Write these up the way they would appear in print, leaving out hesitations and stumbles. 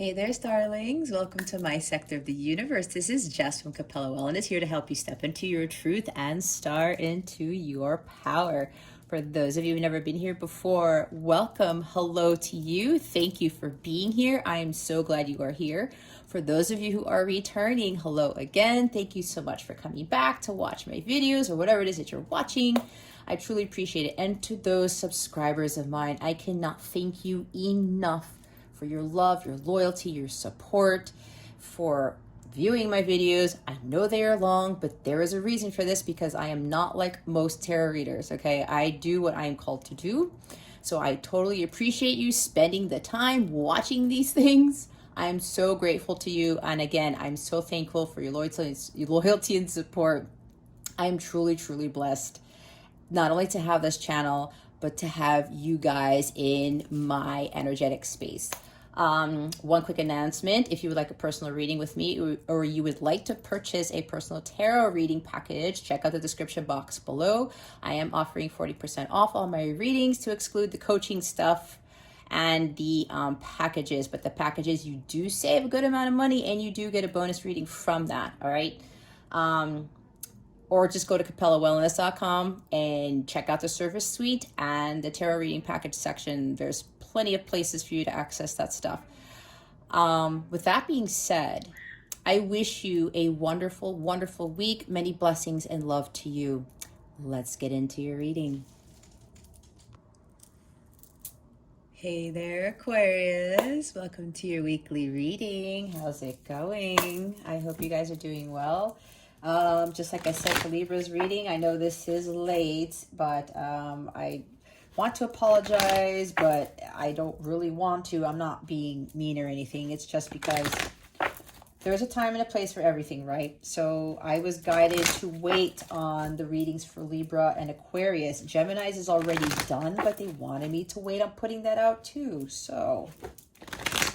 Hey there, starlings. Welcome to my sector of the universe. This is Jess from Capella Wellness, here to help you step into your truth and star into your power. For those of you who've never been here before, welcome. Hello to you. Thank you for being here. I am so glad you are here. For those of you who are returning, hello again. Thank you so much for coming back to watch my videos or whatever it is that you're watching. I truly appreciate it. And to those subscribers of mine, I cannot thank you enough for your love, your loyalty, your support, for viewing my videos. I know they are long, but there is a reason for this, because I am not like most tarot readers, okay? I do what I am called to do. So I totally appreciate you spending the time watching these things. I'm so grateful to you. And again, I'm so thankful for your loyalty and support. I'm truly, truly blessed not only to have this channel, but to have you guys in my energetic space. One quick announcement: if you would like a personal reading with me, or you would like to purchase a personal tarot reading package, check out the description box below. I am offering 40% off all my readings, to exclude the coaching stuff and the packages. But the packages, you do save a good amount of money, and you do get a bonus reading from that. All right. Or just go to capellawellness.com and check out the service suite and the tarot reading package section. There's plenty of places for you to access that stuff. With that being said, I wish you a wonderful, wonderful week. Many blessings and love to you. Let's get into your reading. Hey there, Aquarius. Welcome to your weekly reading. How's it going? I hope you guys are doing well. Just like I said for Libra's reading, I know this is late, but I want to apologize, but I don't really want to. I'm not being mean or anything. It's just because there's a time and a place for everything, right? So I was guided to wait on the readings for Libra and Aquarius. Gemini's is already done, but they wanted me to wait on putting that out too. So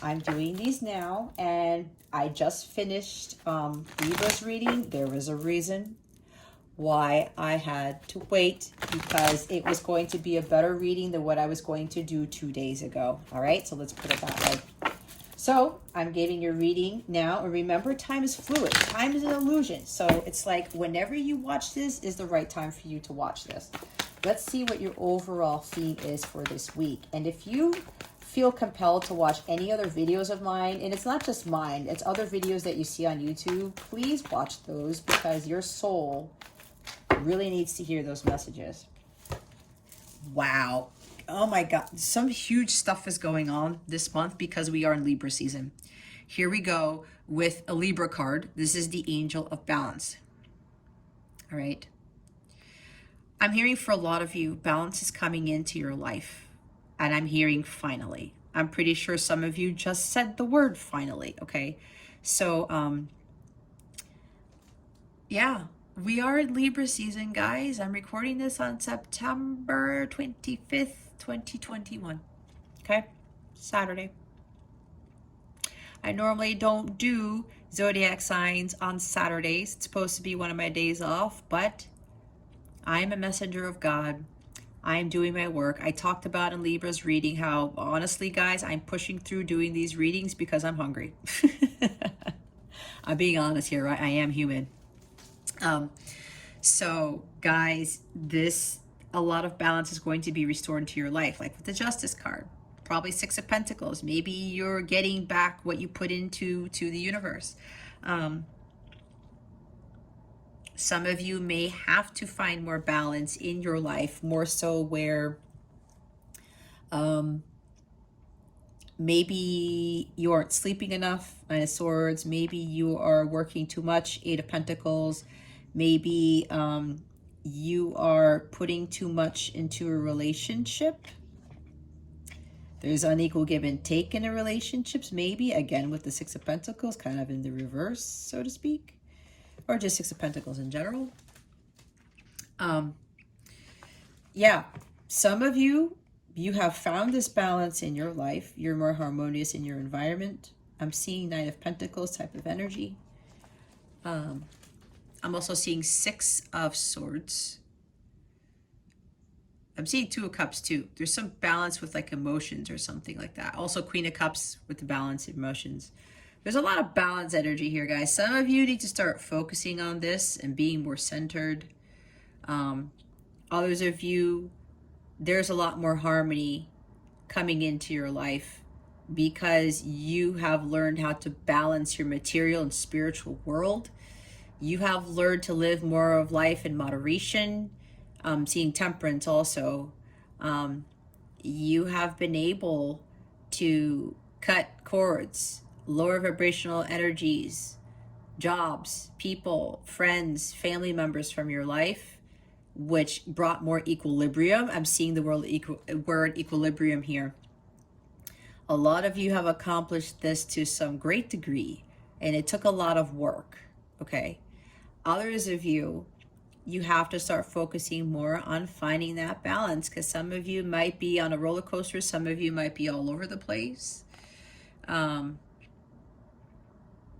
I'm doing these now, and I just finished Libra's reading. There was a reason why I had to wait, because it was going to be a better reading than what I was going to do 2 days ago. All right, so let's put it that way. So I'm giving your reading now, and remember, time is fluid. Time is an illusion. So it's like whenever you watch this is the right time for you to watch this. Let's see what your overall theme is for this week. And if you feel compelled to watch any other videos of mine, and it's not just mine, it's other videos that you see on YouTube, please watch those, because your soul really needs to hear those messages. Wow. Oh my God. Some huge stuff is going on this month because we are in Libra season. Here we go with a Libra card. This is the Angel of Balance. All right. I'm hearing for a lot of you, balance is coming into your life. And I'm hearing finally. I'm pretty sure some of you just said the word finally. Okay. So, yeah. We are in Libra season, guys. I'm recording this on September 25th, 2021. Okay? Saturday. I normally don't do zodiac signs on Saturdays. It's supposed to be one of my days off, but I'm a messenger of God. I'm doing my work. I talked about in Libra's reading how, honestly, guys, I'm pushing through doing these readings because I'm hungry. I'm being honest here, right? I am human. So guys, a lot of balance is going to be restored into your life, like with the Justice card, probably 6 of Pentacles. Maybe you're getting back what you put into the universe. Some of you may have to find more balance in your life, more so where maybe you aren't sleeping enough, Nine of Swords. Maybe you are working too much, 8 of Pentacles. Maybe you are putting too much into a relationship. There's unequal give and take in the relationships, maybe, again, with the 6 of Pentacles, kind of in the reverse, so to speak, or just 6 of Pentacles in general. Yeah, some of you have found this balance in your life. You're more harmonious in your environment. I'm seeing 9 of Pentacles type of energy. I'm also seeing 6 of Swords. I'm seeing Two of Cups too. There's some balance with like emotions or something like that. Also Queen of Cups with the balance of emotions. There's a lot of balance energy here, guys. Some of you need to start focusing on this and being more centered. Others of you, there's a lot more harmony coming into your life because you have learned how to balance your material and spiritual world. You have learned to live more of life in moderation. Seeing temperance also. You have been able to cut cords, lower vibrational energies, jobs, people, friends, family members from your life, which brought more equilibrium. I'm seeing the word equilibrium here. A lot of you have accomplished this to some great degree, and it took a lot of work, okay? Others of you, you have to start focusing more on finding that balance, because some of you might be on a roller coaster, some of you might be all over the place.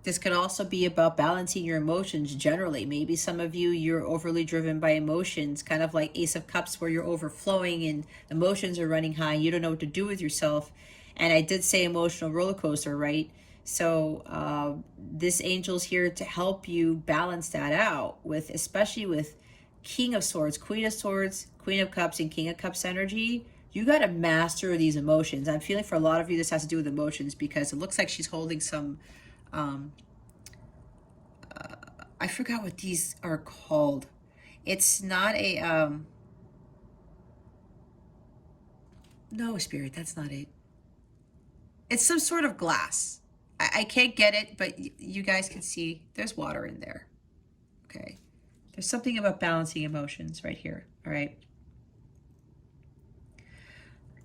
This could also be about balancing your emotions generally. Maybe some of you, you're overly driven by emotions, kind of like Ace of Cups, where you're overflowing and emotions are running high. You don't know what to do with yourself. And I did say emotional roller coaster, right? So this angel's here to help you balance that out with, especially with King of Swords, Queen of Cups, and King of Cups energy. You got to master these emotions. I'm feeling for a lot of you this has to do with emotions, because it looks like she's holding some, I forgot what these are called. It's not a, no, Spirit, that's not it. It's some sort of glass. I can't get it, but you guys can see there's water in there. Okay. There's something about balancing emotions right here. All right.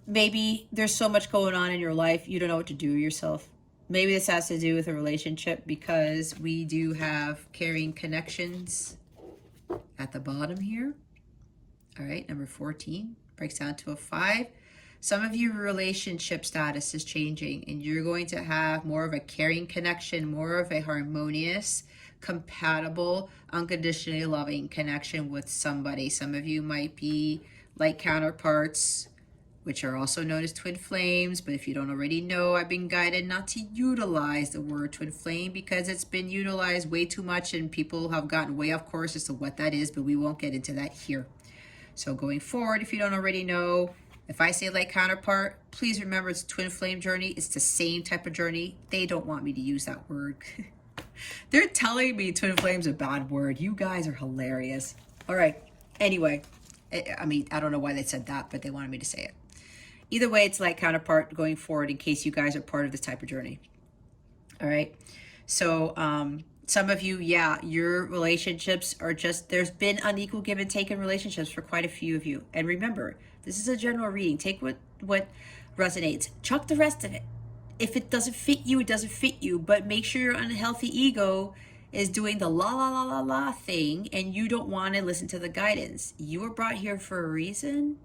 Maybe there's so much going on in your life, you don't know what to do yourself. Maybe this has to do with a relationship, because we do have carrying connections at the bottom here. All right. Number 14 breaks down to a 5. Some of your relationship status is changing, and you're going to have more of a caring connection, more of a harmonious, compatible, unconditionally loving connection with somebody. Some of you might be like counterparts, which are also known as twin flames. But if you don't already know, I've been guided not to utilize the word twin flame, because it's been utilized way too much and people have gotten way off course as to what that is, but we won't get into that here. So going forward, if you don't already know, if I say like counterpart, please remember it's a twin flame journey. It's the same type of journey. They don't want me to use that word. They're telling me twin flame's a bad word. You guys are hilarious. All right. Anyway, I mean, I don't know why they said that, but they wanted me to say it. Either way, it's like counterpart going forward in case you guys are part of this type of journey. All right. So some of you, yeah, your relationships are just, there's been unequal give and take in relationships for quite a few of you. And remember, this is a general reading. Take what resonates. Chuck the rest of it. If it doesn't fit you, it doesn't fit you. But make sure your unhealthy ego is doing the la la la la la thing, and you don't want to listen to the guidance. You were brought here for a reason.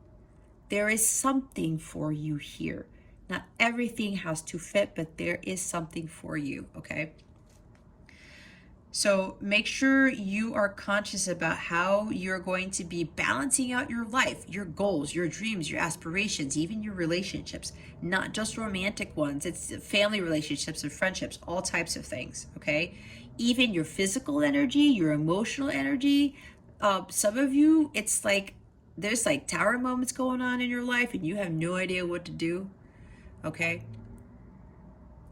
There is something for you here. Not everything has to fit, but there is something for you, okay? So make sure you are conscious about how you're going to be balancing out your life, your goals, your dreams, your aspirations, even your relationships, not just romantic ones. It's family relationships and friendships, all types of things, okay? Even your physical energy, your emotional energy. Some of you, it's like there's like tower moments going on in your life and you have no idea what to do, okay?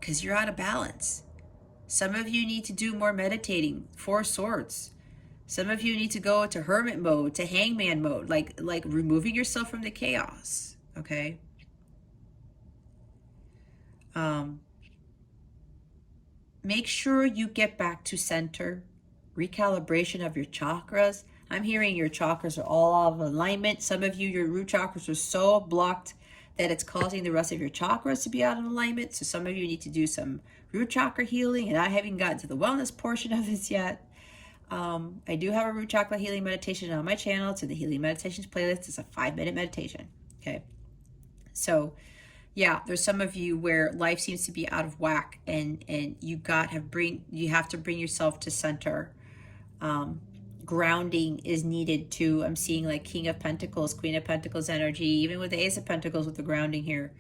Because you're out of balance. Some of you need to do more meditating, 4 swords. Some of you need to go to hermit mode, to hangman mode, like removing yourself from the chaos, okay? Make sure you get back to center, recalibration of your chakras. I'm hearing your chakras are all out of alignment. Some of you, your root chakras are so blocked that it's causing the rest of your chakras to be out of alignment. So some of you need to do some root chakra healing, and I haven't gotten to the wellness portion of this yet. I do have a root chakra healing meditation on my channel. It's in the Healing Meditations playlist. It's a 5-minute meditation, okay? So yeah, there's some of you where life seems to be out of whack, and you have to bring yourself to center. grounding is needed too. I'm seeing like King of Pentacles, Queen of Pentacles energy, even with the Ace of Pentacles with the grounding here.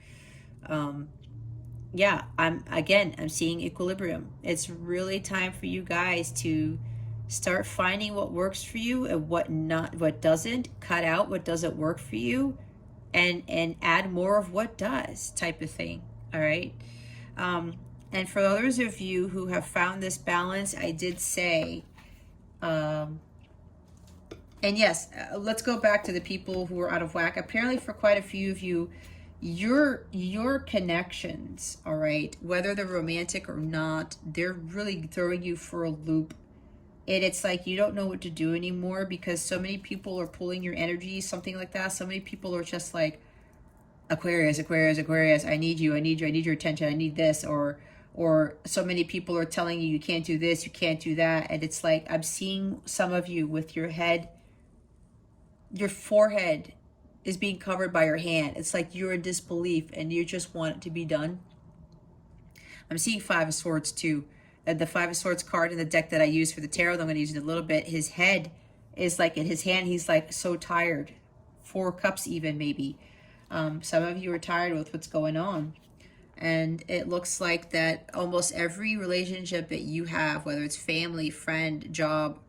Yeah, I'm seeing equilibrium. It's really time for you guys to start finding what works for you and what doesn't. Cut out what doesn't work for you, and add more of what does, type of thing. All right. And for others of you who have found this balance, I did say, and yes, let's go back to the people who are out of whack. Apparently for quite a few of you, your connections, all right, whether they're romantic or not, they're really throwing you for a loop. And it's like you don't know what to do anymore because so many people are pulling your energy, something like that. So many people are just like, Aquarius, Aquarius, Aquarius, I need you, I need you, I need your attention, I need this, or so many people are telling you you can't do this, you can't do that. And it's like I'm seeing some of you with your head, your forehead is being covered by your hand. It's like you're in disbelief and you just want it to be done. I'm seeing Five of Swords too. And the Five of Swords card in the deck that I use for the tarot, I'm going to use it a little bit. His head is like in his hand, he's like so tired. Four Cups even, maybe. Some of you are tired with what's going on. And it looks like that almost every relationship that you have, whether it's family, friend, job,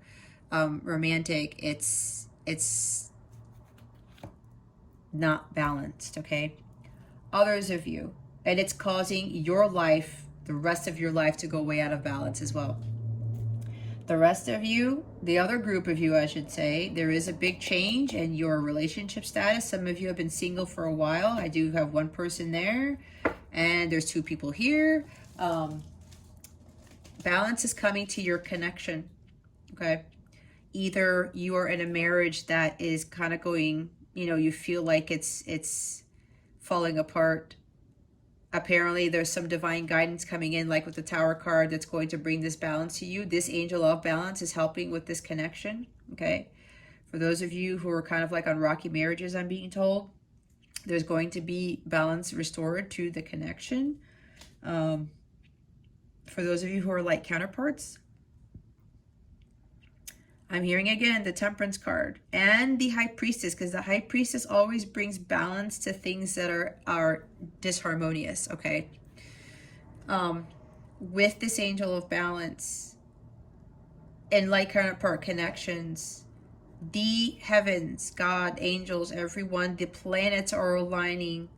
romantic, it's not balanced, okay? Others of you, and it's causing your life, the rest of your life, to go way out of balance as well. The rest of you, the other group of you, I should say, there is a big change in your relationship status. Some of you have been single for a while. I do have one person there, and there's two people here. Balance is coming to your connection, okay? Either you are in a marriage that is kind of going, you know, you feel like it's falling apart. Apparently there's some divine guidance coming in, like with the Tower card, that's going to bring this balance to you. This angel of balance is helping with this connection, okay? For those of you who are kind of like on rocky marriages, I'm being told, there's going to be balance restored to the connection. For those of you who are like counterparts, I'm hearing again the Temperance card and the High Priestess, because the High Priestess always brings balance to things that are disharmonious, okay? With this angel of balance and like counterpart connections, the heavens, God, angels, everyone, the planets are aligning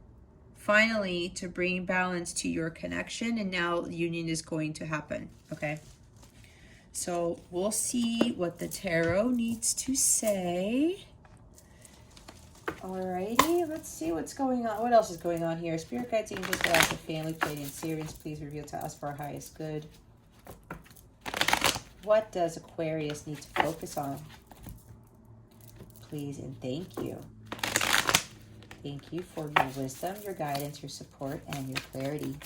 finally to bring balance to your connection, and now union is going to happen, okay? So we'll see what the tarot needs to say. Alrighty, let's see what's going on. What else is going on here? Spirit guides, angels, guides, and family, Pleiadian, Sirians, please reveal to us for our highest good. What does Aquarius need to focus on? Please and thank you. Thank you for your wisdom, your guidance, your support, and your clarity.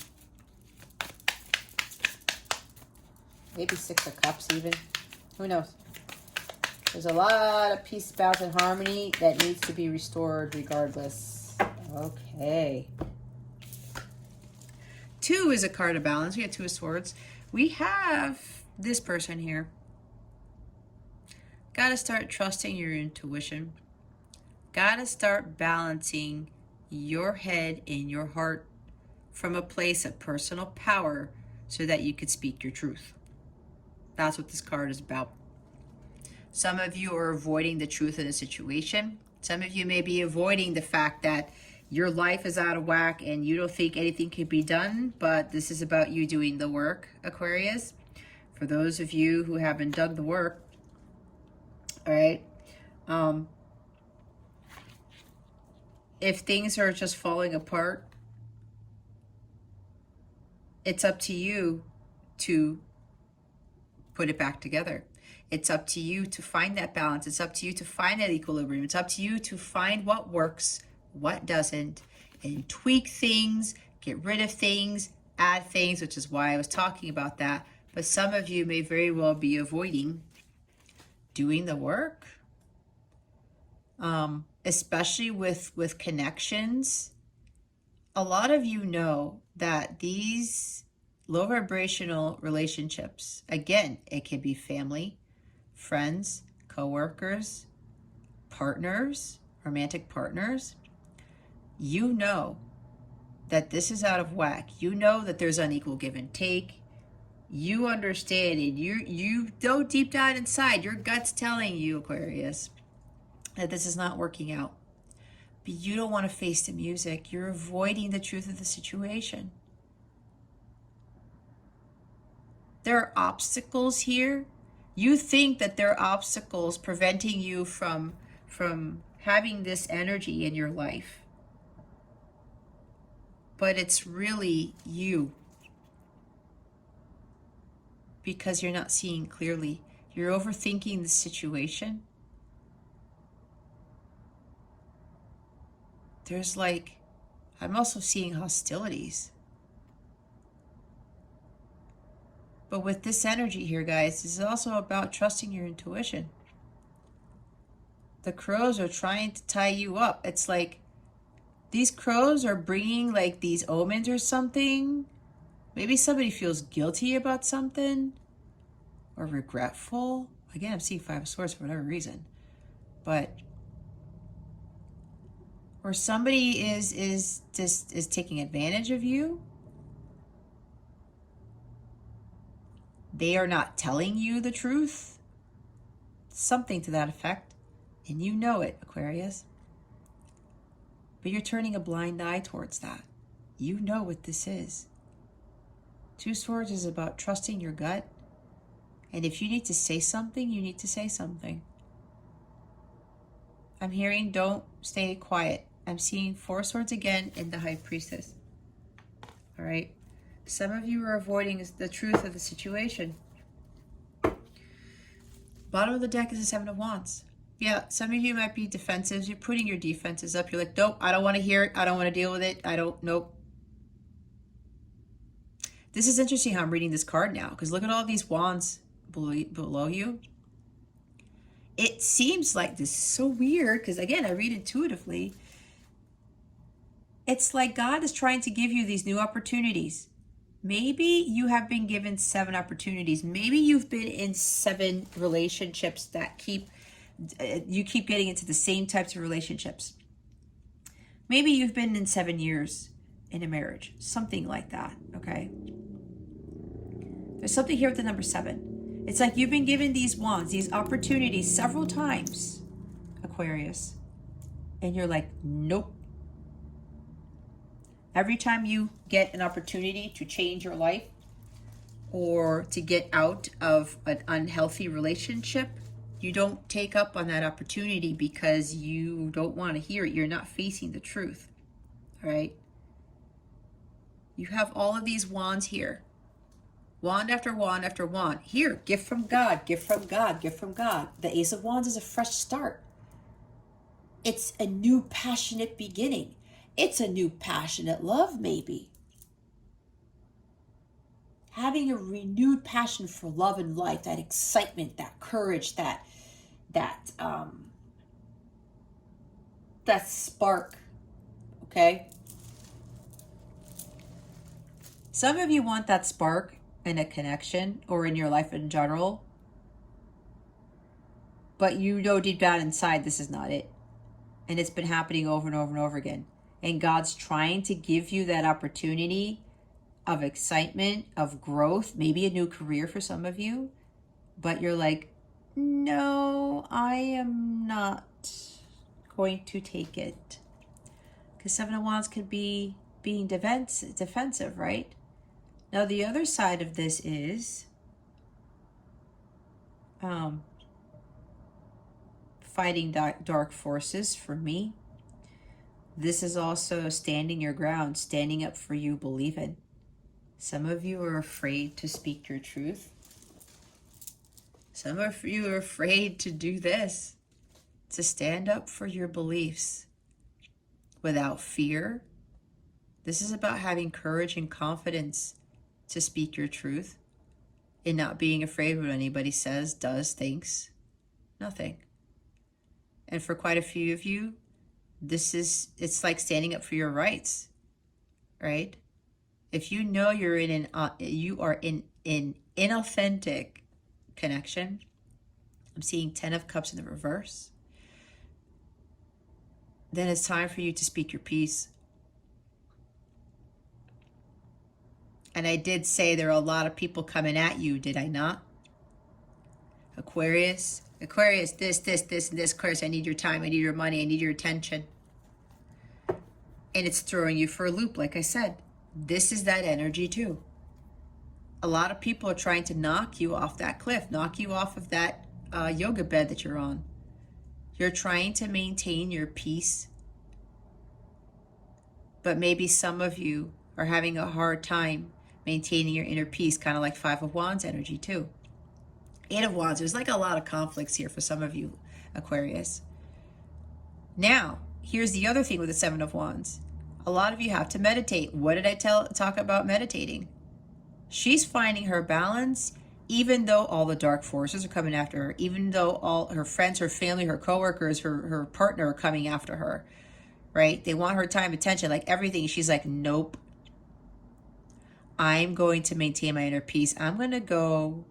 Maybe Six of Cups even. Who knows? There's a lot of peace, balance, and harmony that needs to be restored regardless. Okay. Two is a card of balance. We have Two of Swords. We have this person here. Got to start trusting your intuition. Got to start balancing your head and your heart from a place of personal power so that you could speak your truth. That's what this card is about. Some of you are avoiding the truth in a situation. Some of you may be avoiding the fact that your life is out of whack and you don't think anything can be done, but this is about you doing the work, Aquarius. For those of you who haven't done the work, all right, if things are just falling apart, it's up to you to put it back together. It's up to you to find that balance. It's up to you to find that equilibrium. It's up to you to find what works, what doesn't, and tweak things, get rid of things, add things, which is why I was talking about that. But some of you may very well be avoiding doing the work, especially with connections. A lot of you know that these low vibrational relationships, again, it can be family, friends, co-workers, partners, romantic partners, you know that this is out of whack. You know that there's unequal give and take. You understand it. You know deep down inside, your gut's telling you, Aquarius, that this is not working out. But you don't want to face the music. You're avoiding the truth of the situation. There are obstacles here. You think that there are obstacles preventing you from having this energy in your life. But it's really you. Because you're not seeing clearly. You're overthinking the situation. There's like, I'm also seeing hostilities. But with this energy here, guys, this is also about trusting your intuition. The crows are trying to tie you up. It's like these crows are bringing like these omens or something. Maybe somebody feels guilty about something or regretful. Again, I'm seeing Five of Swords for whatever reason. But or somebody is taking advantage of you. They are not telling you the truth. Something to that effect. And you know it, Aquarius. But you're turning a blind eye towards that. You know what this is. Two Swords is about trusting your gut. And if you need to say something, you need to say something. I'm hearing don't stay quiet. I'm seeing Four Swords again in the High Priestess. All right. Some of you are avoiding the truth of the situation. Bottom of the deck is the Seven of Wands. Yeah, some of you might be defensive. You're putting your defenses up. You're like, nope, I don't want to hear it. I don't want to deal with it. Nope. This is interesting how I'm reading this card now, because look at all these wands below you. It seems like this is so weird, because again, I read intuitively. It's like God is trying to give you these new opportunities. Maybe you have been given 7 opportunities. Maybe you've been in 7 relationships that you keep getting into the same types of relationships. Maybe you've been in 7 years in a marriage, something like that, okay? There's something here with the number 7. It's like you've been given these wands, these opportunities several times, Aquarius, and you're like, nope. Every time you get an opportunity to change your life or to get out of an unhealthy relationship, you don't take up on that opportunity because you don't want to hear it. You're not facing the truth, all right? You have all of these wands here. Wand after wand after wand. Here, gift from God, gift from God, gift from God. The Ace of Wands is a fresh start. It's a new passionate beginning. It's a new passionate love, maybe. Having a renewed passion for love and life, that excitement, that courage, that spark, okay? Some of you want that spark in a connection or in your life in general, but you know deep down inside this is not it. And it's been happening over and over and over again. And God's trying to give you that opportunity of excitement, of growth, maybe a new career for some of you. But you're like, no, I am not going to take it. Because Seven of Wands could be being defensive, right? Now, the other side of this is fighting dark forces for me. This is also standing your ground, standing up for you, believing. Some of you are afraid to speak your truth. Some of you are afraid to do this, to stand up for your beliefs without fear. This is about having courage and confidence to speak your truth and not being afraid of what anybody says, does, thinks, nothing. And for quite a few of you, it's like standing up for your rights, right? If you know you are in an inauthentic connection, I'm seeing 10 of Cups in the reverse. Then it's time for you to speak your piece. And I did say there are a lot of people coming at you, did I not? Aquarius, this, and this. Aquarius, I need your time, I need your money, I need your attention. And it's throwing you for a loop, like I said. This is that energy too. A lot of people are trying to knock you off that cliff, knock you off of that yoga bed that you're on. You're trying to maintain your peace. But maybe some of you are having a hard time maintaining your inner peace, kind of like Five of Wands energy too. Eight of Wands, there's like a lot of conflicts here for some of you, Aquarius. Now, here's the other thing with the Seven of Wands. A lot of you have to meditate. What did I talk about meditating? She's finding her balance, even though all the dark forces are coming after her, even though all her friends, her family, her coworkers, her partner are coming after her, right? They want her time, attention, like everything. She's like, nope. I'm going to maintain my inner peace. I'm going to go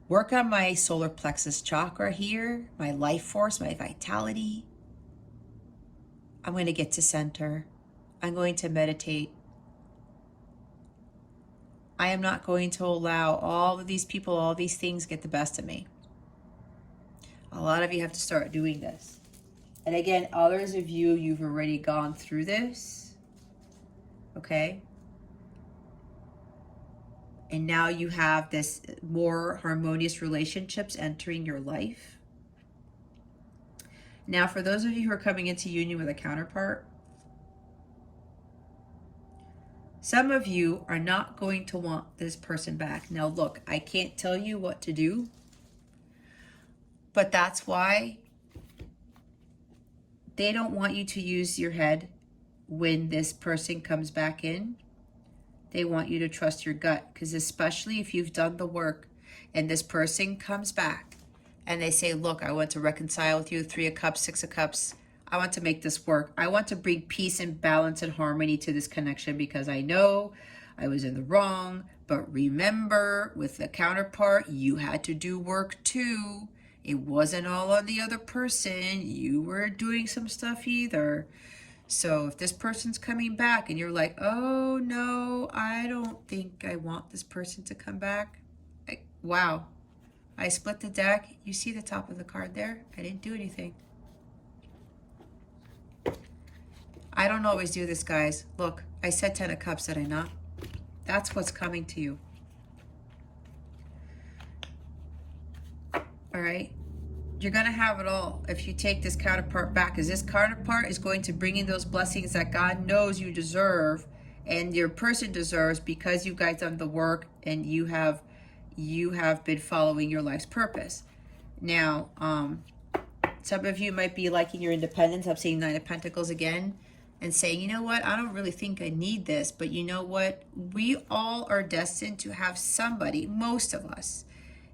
work on my solar plexus chakra here, my life force, my vitality. I'm going to get to center. I'm going to meditate. I am not going to allow all of these people, all these things get the best of me. A lot of you have to start doing this. And again, others of you, you've already gone through this. Okay? And now you have this more harmonious relationships entering your life. Now, for those of you who are coming into union with a counterpart, some of you are not going to want this person back. Now, look, I can't tell you what to do, but that's why they don't want you to use your head when this person comes back in. They want you to trust your gut, because especially if you've done the work and this person comes back and they say, look, I want to reconcile with you, Three of Cups, Six of Cups. I want to make this work. I want to bring peace and balance and harmony to this connection because I know I was in the wrong. But remember, with the counterpart, you had to do work too. It wasn't all on the other person. You were doing some stuff either. So if this person's coming back and you're like, oh no, I don't think I want this person to come back. Wow. I split the deck. You see the top of the card there? I didn't do anything. I don't always do this, guys. Look, I said 10 of Cups, did I not? That's what's coming to you. All right? You're going to have it all if you take this counterpart back, because this counterpart is going to bring in those blessings that God knows you deserve and your person deserves, because you guys done the work and you have been following your life's purpose. Now, some of you might be liking your independence. I'm seeing Nine of Pentacles again and saying, you know what, I don't really think I need this, but you know what? We all are destined to have somebody, most of us,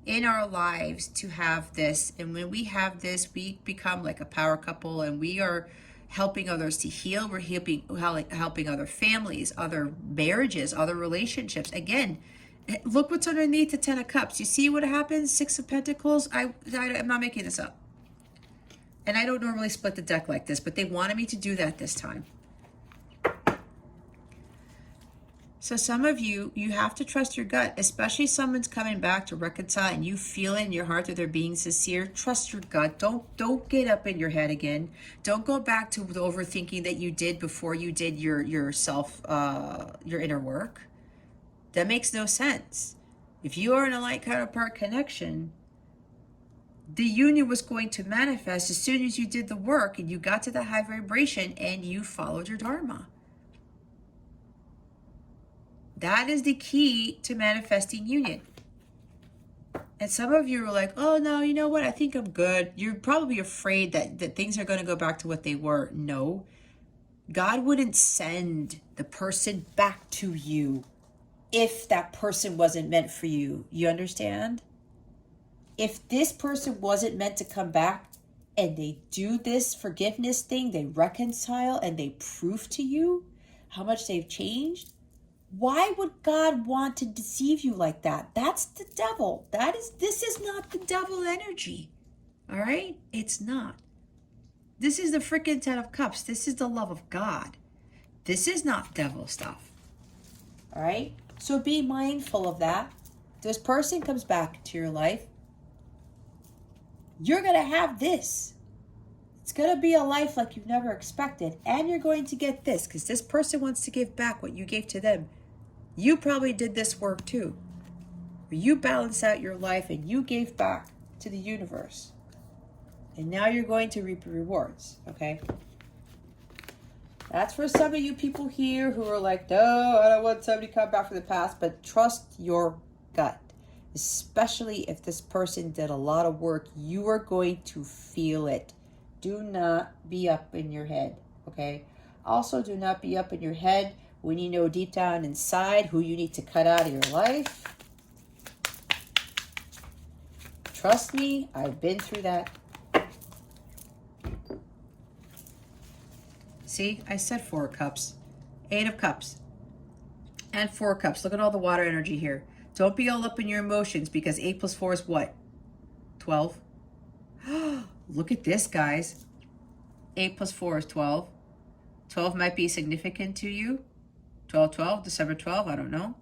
in our lives to have this. And when we have this, we become like a power couple, and we are helping others to heal. We're helping other families, other marriages, other relationships. Again, look what's underneath the 10 of Cups. You see what happens? Six of Pentacles. I'm not making this up. And I don't normally split the deck like this, but they wanted me to do that this time. So some of you, you have to trust your gut, especially someone's coming back to reconcile and you feel it in your heart that they're being sincere. Trust your gut. Don't get up in your head again. Don't go back to the overthinking that you did before you did your inner work. That makes no sense. If you are in a light counterpart connection, the union was going to manifest as soon as you did the work and you got to the high vibration and you followed your dharma. That is the key to manifesting union. And some of you are like, oh no, you know what? I think I'm good. You're probably afraid that things are going to go back to what they were. No, God wouldn't send the person back to you if that person wasn't meant for you. You understand? If this person wasn't meant to come back and they do this forgiveness thing, they reconcile and they prove to you how much they've changed, Why would God want to deceive you like that? That's the devil. This is not the devil energy. All right? It's not. This is the freaking Ten of Cups. This is the love of God. This is not devil stuff. All right? So be mindful of that. This person comes back into your life. You're going to have this. It's going to be a life like you've never expected. And you're going to get this because this person wants to give back what you gave to them. You probably did this work too. You balanced out your life and you gave back to the universe. And now you're going to reap the rewards, okay? That's for some of you people here who are like, no, I don't want somebody to come back from the past. But trust your gut. Especially if this person did a lot of work, you are going to feel it. Do not be up in your head, okay? Also, do not be up in your head when you know deep down inside who you need to cut out of your life. Trust me, I've been through that. See, I said 4 cups. 8 of cups. And 4 cups. Look at all the water energy here. Don't be all up in your emotions because 8 plus 4 is what? 12. Look at this, guys. 8 plus 4 is 12. 12 might be significant to you. 12, December 12, I don't know.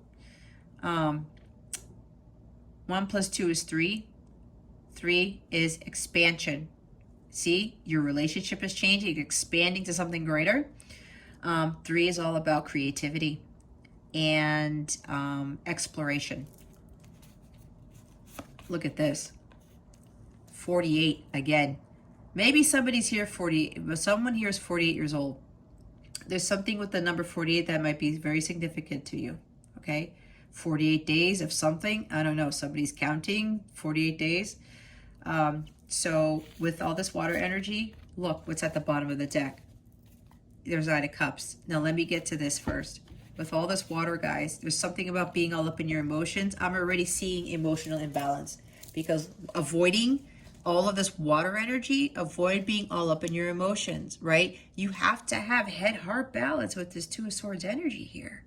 1 plus 2 is 3. 3 is expansion. See, your relationship is changing, expanding to something greater. 3 is all about creativity and exploration. Look at this. 48 again. Maybe somebody's here 40, someone here is 48 years old. There's something with the number 48 that might be very significant to you, okay? 48 days of something, I don't know, somebody's counting 48 days. So with all this water energy, look what's at the bottom of the deck. There's 9 of Cups. Now let me get to this first. With all this water, guys, there's something about being all up in your emotions. I'm already seeing emotional imbalance because avoiding all of this water energy, avoid being all up in your emotions, right? You have to have head-heart balance with this 2 of Swords energy here.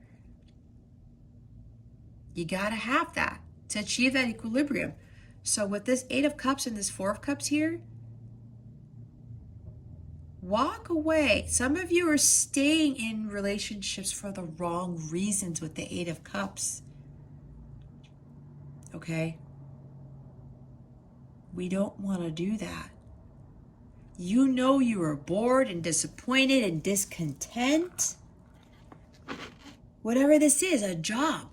You got to have that to achieve that equilibrium. So with this 8 of Cups and this 4 of Cups here, walk away. Some of you are staying in relationships for the wrong reasons with the 8 of Cups. Okay? We don't want to do that. You know you are bored and disappointed and discontent. Whatever this is, a job.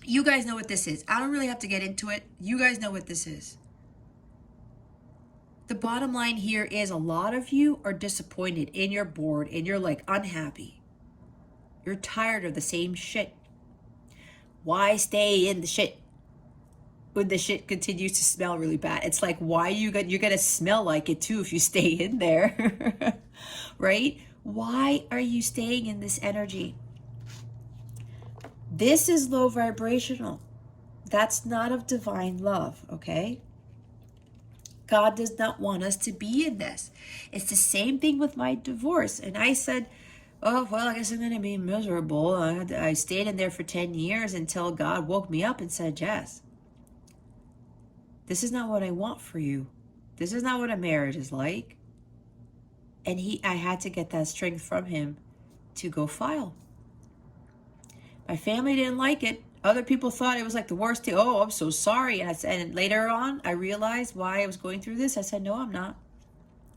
You guys know what this is. I don't really have to get into it. You guys know what this is. The bottom line here is a lot of you are disappointed and you're bored and you're like unhappy. You're tired of the same shit. Why stay in the shit when the shit continues to smell really bad? It's like, why you're gonna smell like it too if you stay in there, right? Why are you staying in this energy? This is low vibrational. That's not of divine love, okay? God does not want us to be in this. It's the same thing with my divorce. And I said, oh, well, I guess I'm going to be miserable. I stayed in there for 10 years until God woke me up and said, Jess, this is not what I want for you. This is not what a marriage is like. And I had to get that strength from him to go file. My family didn't like it. Other people thought it was like the worst thing. Oh, I'm so sorry. And later on, I realized why I was going through this. I said, no, I'm not.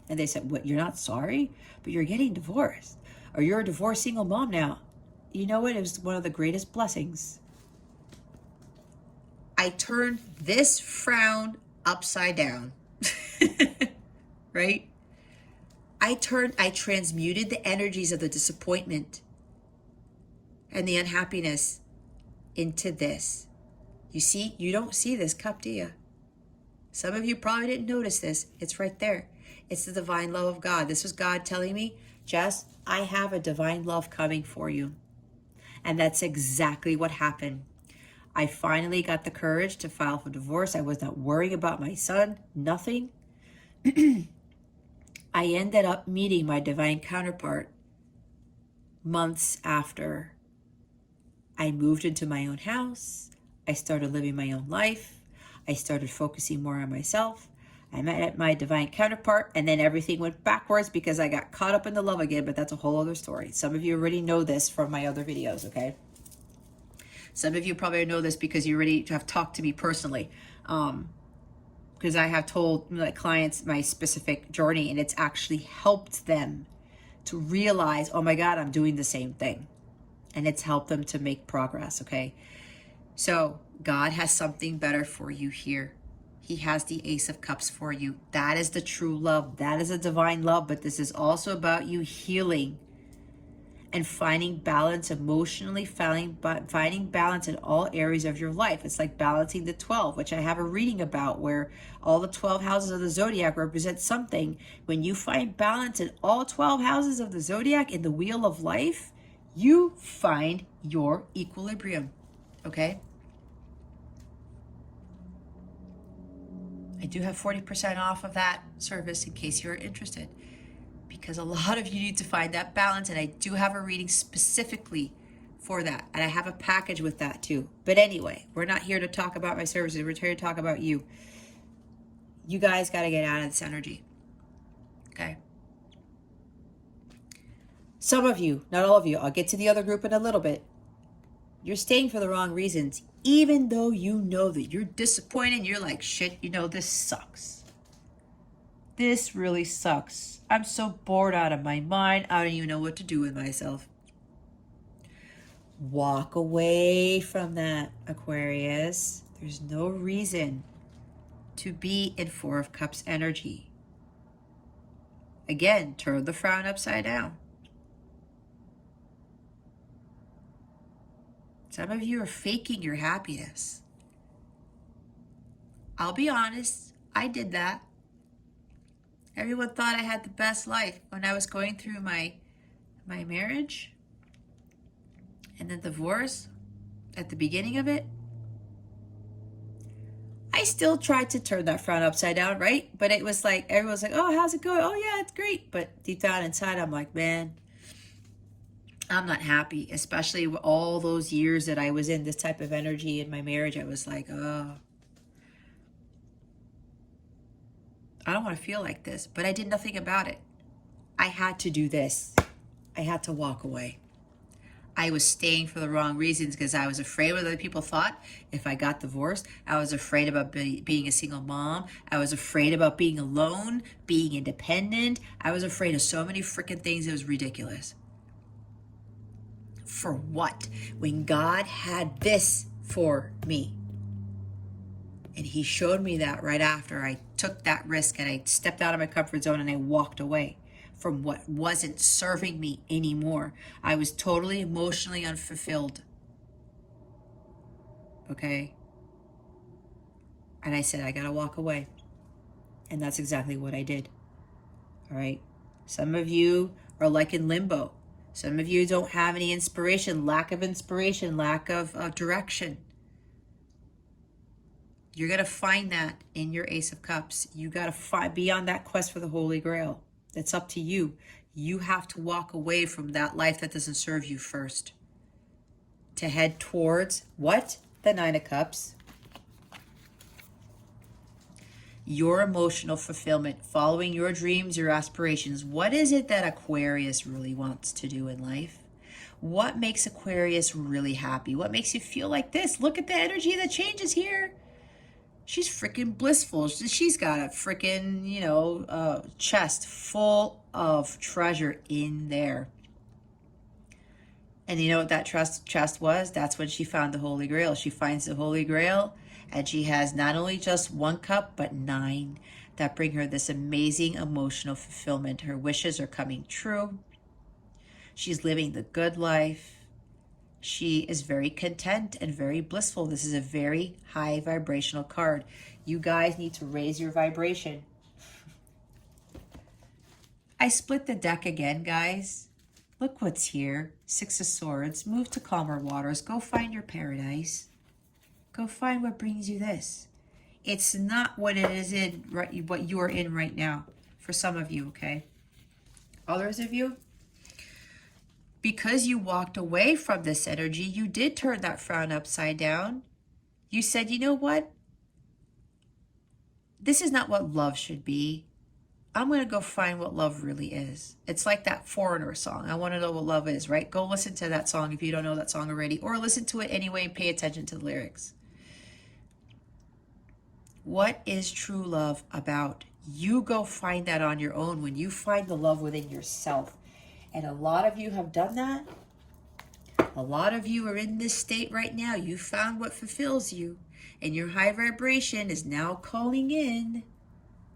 And they said, what, you're not sorry? But you're getting divorced. Or you're a divorced single mom now. You know what? It was one of the greatest blessings. I turned this frown upside down. Right? I transmuted the energies of the disappointment and the unhappiness into this. You see, you don't see this cup, do you? Some of you probably didn't notice this. It's right there. It's the divine love of God. This was God telling me, Jess, I have a divine love coming for you. And that's exactly what happened. I finally got the courage to file for divorce. I was not worrying about my son, nothing. I ended up meeting my divine counterpart months after I moved into my own house. I started living my own life. I started focusing more on myself. I met my divine counterpart, and then everything went backwards because I got caught up in the love again, but that's a whole other story. Some of you already know this from my other videos, okay? Some of you probably know this because you already have talked to me personally. Because I have told my clients my specific journey, and it's actually helped them to realize, oh my God, I'm doing the same thing. And it's helped them to make progress, okay? So God has something better for you here. He has the Ace of Cups for you. That is the true love. That is a divine love. But this is also about you healing and finding balance emotionally, finding balance in all areas of your life. It's like balancing the 12, which I have a reading about, where all the 12 houses of the zodiac represent something. When you find balance in all 12 houses of the zodiac in the wheel of life, you find your equilibrium, okay? I do have 40% off of that service in case you're interested, because a lot of you need to find that balance, and I do have a reading specifically for that, and I have a package with that too. But anyway, we're not here to talk about my services. We're here to talk about you. You guys got to get out of this energy, okay? Some of you, not all of you, I'll get to the other group in a little bit. You're staying for the wrong reasons, even though you know that you're disappointed. You're like, shit, you know, this sucks. This really sucks. I'm so bored out of my mind. I don't even know what to do with myself. Walk away from that, Aquarius. There's no reason to be in Four of Cups energy. Again, turn the frown upside down. Some of you are faking your happiness. I'll be honest, I did that. Everyone thought I had the best life when I was going through my marriage and the divorce at the beginning of it. I still tried to turn that frown upside down, right? But it was like, everyone's like, oh, how's it going? Oh yeah, it's great. But deep down inside, I'm like, man, I'm not happy, especially with all those years that I was in this type of energy in my marriage. I was like, oh, I don't want to feel like this, but I did nothing about it. I had to do this. I had to walk away. I was staying for the wrong reasons because I was afraid what other people thought if I got divorced. I was afraid about being a single mom. I was afraid about being alone, being independent. I was afraid of so many freaking things. It was ridiculous. For what? When God had this for me. And he showed me that right after I took that risk and I stepped out of my comfort zone and I walked away from what wasn't serving me anymore. I was totally emotionally unfulfilled. Okay? And I said, I gotta walk away. And that's exactly what I did. All right? Some of you are like in limbo. Some of you don't have any inspiration, lack of direction. You're going to find that in your Ace of Cups. You got to be on that quest for the Holy Grail. It's up to you. You have to walk away from that life that doesn't serve you first. To head towards what? The Nine of Cups. Your emotional fulfillment, following your dreams, your aspirations. What is it that Aquarius really wants to do in life? What makes Aquarius really happy? What makes you feel like this? Look at the energy that changes here. She's freaking blissful. She's got a freaking, chest full of treasure in there. And you know what that chest was? That's when she found the Holy Grail. She finds the Holy Grail, and she has not only just one cup, but 9 that bring her this amazing emotional fulfillment. Her wishes are coming true. She's living the good life. She is very content and very blissful. This is a very high vibrational card. You guys need to raise your vibration. I split the deck again, guys. Look what's here. 6 of Swords. Move to calmer waters. Go find your paradise. Go find what brings you this. It's not what it is in, right, what you are in right now. For some of you, okay? Others of you, because you walked away from this energy, you did turn that frown upside down. You said, you know what? This is not what love should be. I'm going to go find what love really is. It's like that Foreigner song. I want to know what love is, right? Go listen to that song if you don't know that song already, or listen to it anyway and pay attention to the lyrics. What is true love about? You go find that on your own when you find the love within yourself. And a lot of you have done that. A lot of you are in this state right now. You found what fulfills you. And your high vibration is now calling in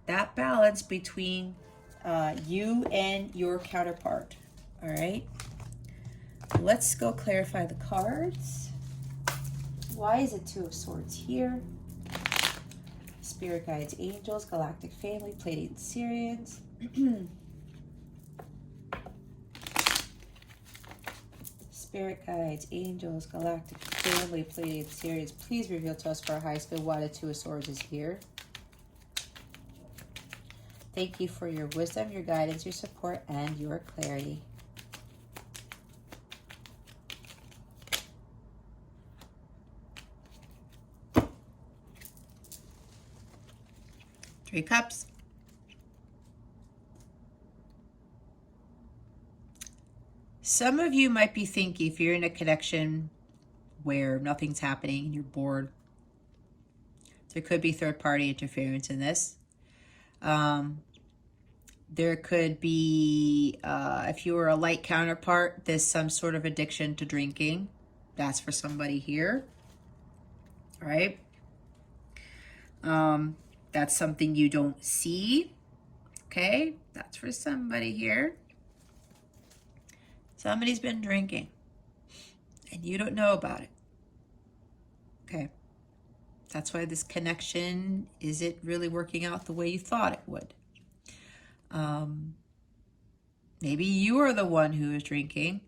that balance between you and your counterpart. All right. Let's go clarify the cards. Why is it Two of Swords here? Spirit guides, angels, galactic family, Pleiadian Sirians. Spirit guides, angels, galactic family, Pleiadian Sirians. Please reveal to us for our highest good why the Two of Swords is here. Thank you for your wisdom, your guidance, your support, and your clarity. Three Cups. Some of you might be thinking, if you're in a connection where nothing's happening and you're bored, there could be third-party interference in this. There could be, if you were a light counterpart, there's some sort of addiction to drinking. That's for somebody here, right? That's something you don't see, okay? That's for somebody here. Somebody's been drinking, and you don't know about it, okay? That's why this connection isn't really working out the way you thought it would. Maybe you are the one who is drinking.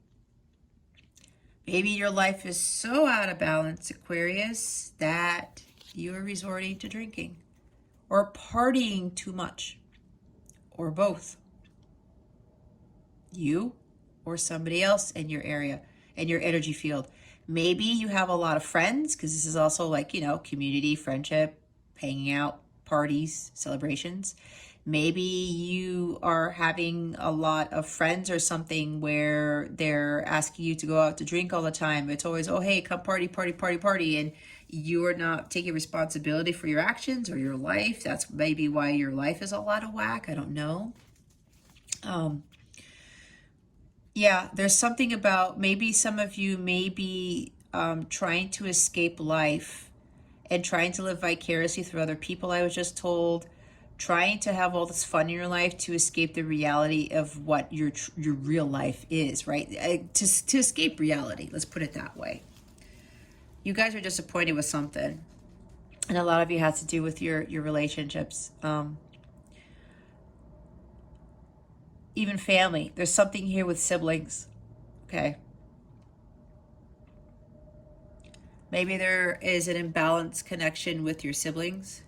Maybe your life is so out of balance, Aquarius, that you are resorting to drinking or partying too much, or both. You or somebody else in your area, in your energy field. Maybe you have a lot of friends, because this is also like, you know, community, friendship, hanging out, parties, celebrations. Maybe you are having a lot of friends or something where they're asking you to go out to drink all the time. It's always, oh, hey, come party, party, party, party. And you are not taking responsibility for your actions or your life. That's maybe why your life is all out of whack. I don't know. Yeah, there's something about, maybe some of you may be trying to escape life and trying to live vicariously through other people, I was just told. Trying to have all this fun in your life to escape the reality of what your real life is, right? To escape reality, let's put it that way. You guys are disappointed with something. And a lot of you has to do with your relationships. Even family. There's something here with siblings, okay? Maybe there is an imbalanced connection with your siblings.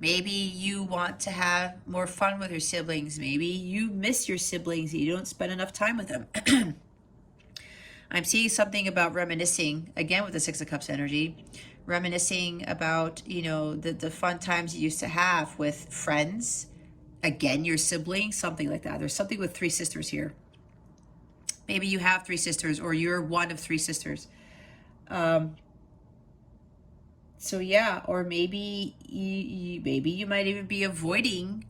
Maybe you want to have more fun with your siblings. Maybe you miss your siblings and you don't spend enough time with them. I'm seeing something about reminiscing, again with the Six of Cups energy, reminiscing about, you know, the fun times you used to have with friends. Again, your siblings, something like that. There's something with three sisters here. Maybe you have three sisters, or you're one of three sisters. So yeah, or maybe you might even be avoiding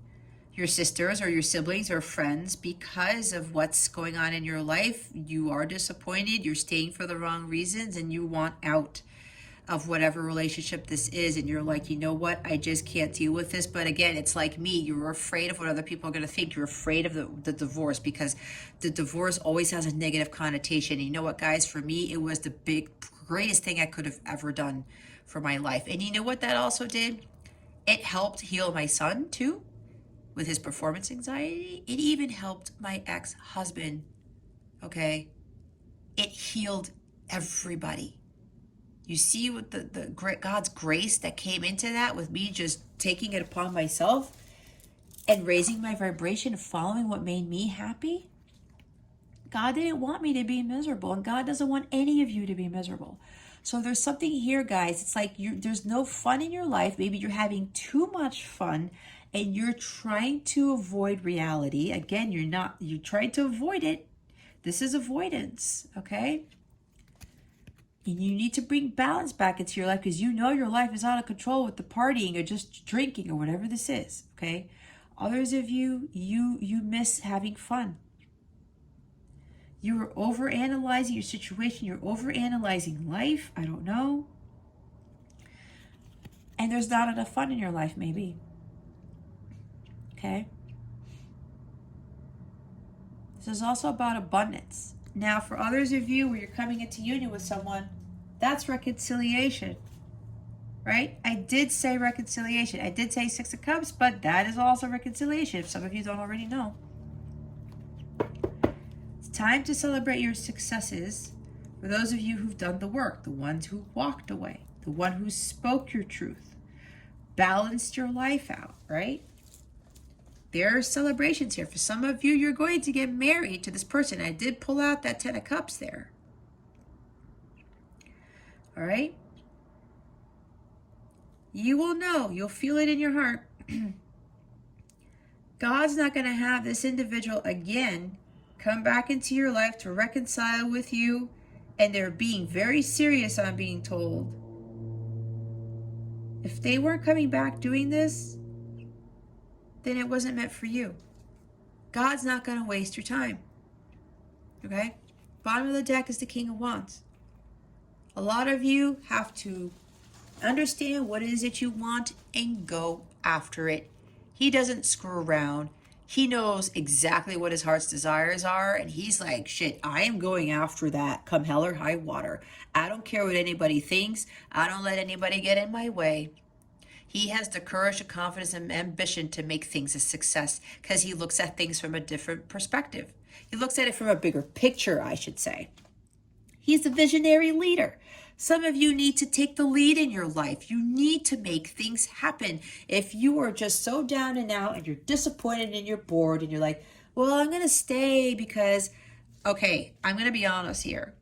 your sisters or your siblings or friends because of what's going on in your life. You are disappointed, you're staying for the wrong reasons, and you want out of whatever relationship this is, and you're like, you know what, I just can't deal with this. But again, it's like me, you're afraid of what other people are going to think. You're afraid of the divorce, because the divorce always has a negative connotation. And you know what, guys, for me, it was the greatest thing I could have ever done for my life. And you know what that also did? It helped heal my son too, with his performance anxiety. It even helped my ex-husband, okay? It healed everybody. You see what the God's grace that came into that, with me just taking it upon myself and raising my vibration, following what made me happy? God didn't want me to be miserable, and God doesn't want any of you to be miserable. So there's something here, guys. It's like there's no fun in your life. Maybe you're having too much fun and you're trying to avoid reality. Again, you're trying to avoid it. This is avoidance, okay? And you need to bring balance back into your life because you know your life is out of control with the partying or just drinking or whatever this is, okay? Others of you, you miss having fun. You're overanalyzing your situation. You're overanalyzing life. I don't know. And there's not enough fun in your life, maybe. Okay? This is also about abundance. Now, for others of you where you're coming into union with someone, that's reconciliation. Right? I did say reconciliation. I did say Six of Cups, but that is also reconciliation, if some of you don't already know. It's time to celebrate your successes for those of you who've done the work, the ones who walked away, the one who spoke your truth, balanced your life out, right? There are celebrations here. For some of you, you're going to get married to this person. I did pull out that Ten of Cups there. All right? You will know. You'll feel it in your heart. God's not going to have this individual again come back into your life to reconcile with you, and they're being very serious on being told. If they weren't coming back doing this, then it wasn't meant for you. God's not going to waste your time. Okay? Bottom of the deck is the King of Wands. A lot of you have to understand what it is that you want and go after it. He doesn't screw around. He knows exactly what his heart's desires are, and he's like, shit, I am going after that come hell or high water. I don't care what anybody thinks. I don't let anybody get in my way. He has the courage, the confidence, and ambition to make things a success because he looks at things from a different perspective. He looks at it from a bigger picture, I should say. He's a visionary leader. Some of you need to take the lead in your life. You need to make things happen. If you are just so down and out and you're disappointed and you're bored and you're like, well, I'm going to stay because, okay, I'm going to be honest here.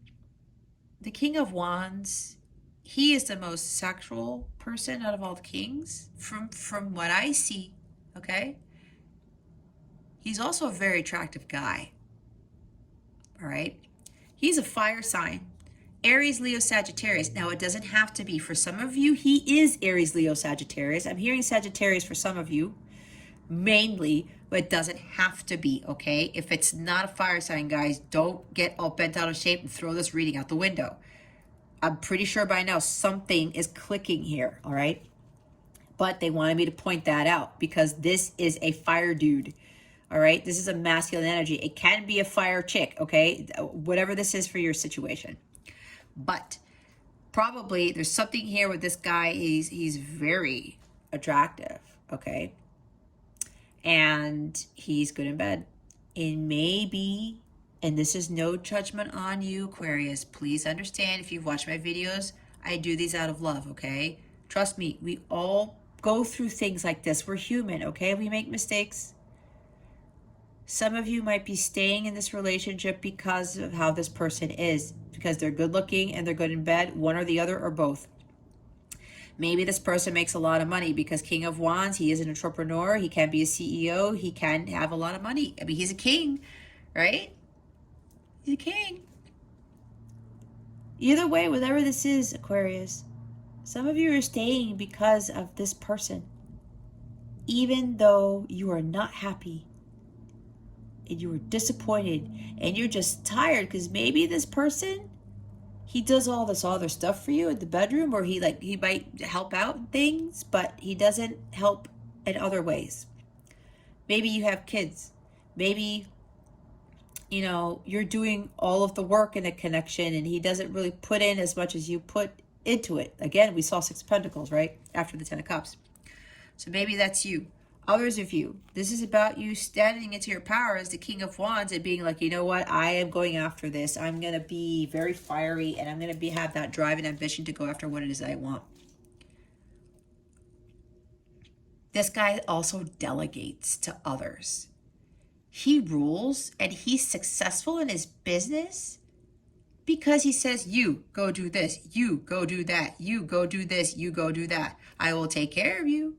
The King of Wands, he is the most sexual person out of all the kings from what I see, okay? He's also a very attractive guy, all right? He's a fire sign. Aries, Leo, Sagittarius. Now, it doesn't have to be. For some of you, he is Aries, Leo, Sagittarius. I'm hearing Sagittarius for some of you, mainly, but it doesn't have to be, okay? If it's not a fire sign, guys, don't get all bent out of shape and throw this reading out the window. I'm pretty sure by now something is clicking here, all right? But they wanted me to point that out because this is a fire dude, all right? This is a masculine energy. It can be a fire chick, okay? Whatever this is for your situation. But probably there's something here with this guy. He's very attractive, okay? And he's good in bed. And maybe, and this is no judgment on you, Aquarius. Please understand, if you've watched my videos, I do these out of love, okay? Trust me, we all go through things like this. We're human, okay? We make mistakes. Some of you might be staying in this relationship because of how this person is, because they're good looking and they're good in bed, one or the other or both. Maybe this person makes a lot of money because King of Wands, he is an entrepreneur. He can be a CEO. He can have a lot of money. I mean, he's a king, right? He's a king. Either way, whatever this is, Aquarius, some of you are staying because of this person, even though you are not happy and you were disappointed and you're just tired because maybe this person, he does all this other stuff for you in the bedroom, or he might help out in things, but he doesn't help in other ways. Maybe you have kids. Maybe, you know, you're doing all of the work in a connection and he doesn't really put in as much as you put into it. Again, we saw Six of Pentacles, right? After the Ten of Cups. So maybe that's you. Others of you, this is about you standing into your power as the King of Wands and being like, you know what, I am going after this. I'm going to be very fiery and I'm going to have that drive and ambition to go after what it is I want. This guy also delegates to others. he rules and he's successful in his business because he says, you go do this, you go do that, you go do this, you go do that. I will take care of you.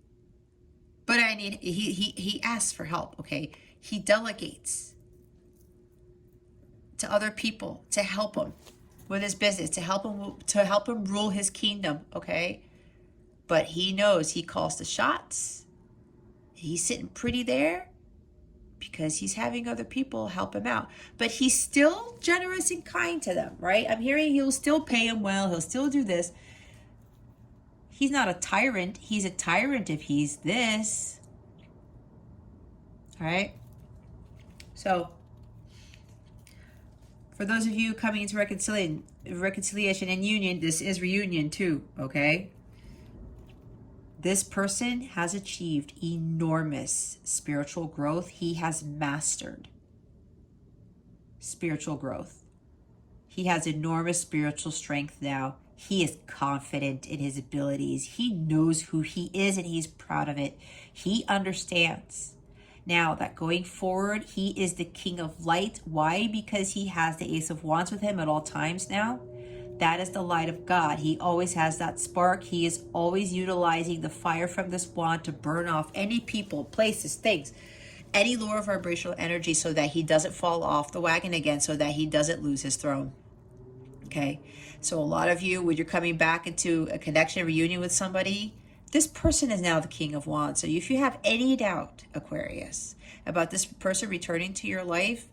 But I need, he asks for help, okay? He delegates to other people to help him with his business, to help him rule his kingdom, okay? But he knows he calls the shots. He's sitting pretty there because he's having other people help him out. But he's still generous and kind to them, right? I'm hearing he'll still pay him well. He'll still do this. He's not a tyrant. He's a tyrant if he's this. All right? So, for those of you coming into reconciliation and union, this is reunion too, okay? This person has achieved enormous spiritual growth. He has mastered spiritual growth. He has enormous spiritual strength now. He is confident in his abilities. He knows who he is and he's proud of it. He understands now that going forward, he is the king of light. Why? Because he has the Ace of Wands with him at all times now. That is the light of God. He always has that spark. He is always utilizing the fire from this wand to burn off any people, places, things, any lower vibrational energy so that he doesn't fall off the wagon again, so that he doesn't lose his throne. Okay? So a lot of you, when you're coming back into a connection, reunion with somebody, this person is now the King of Wands. So if you have any doubt, Aquarius, about this person returning to your life,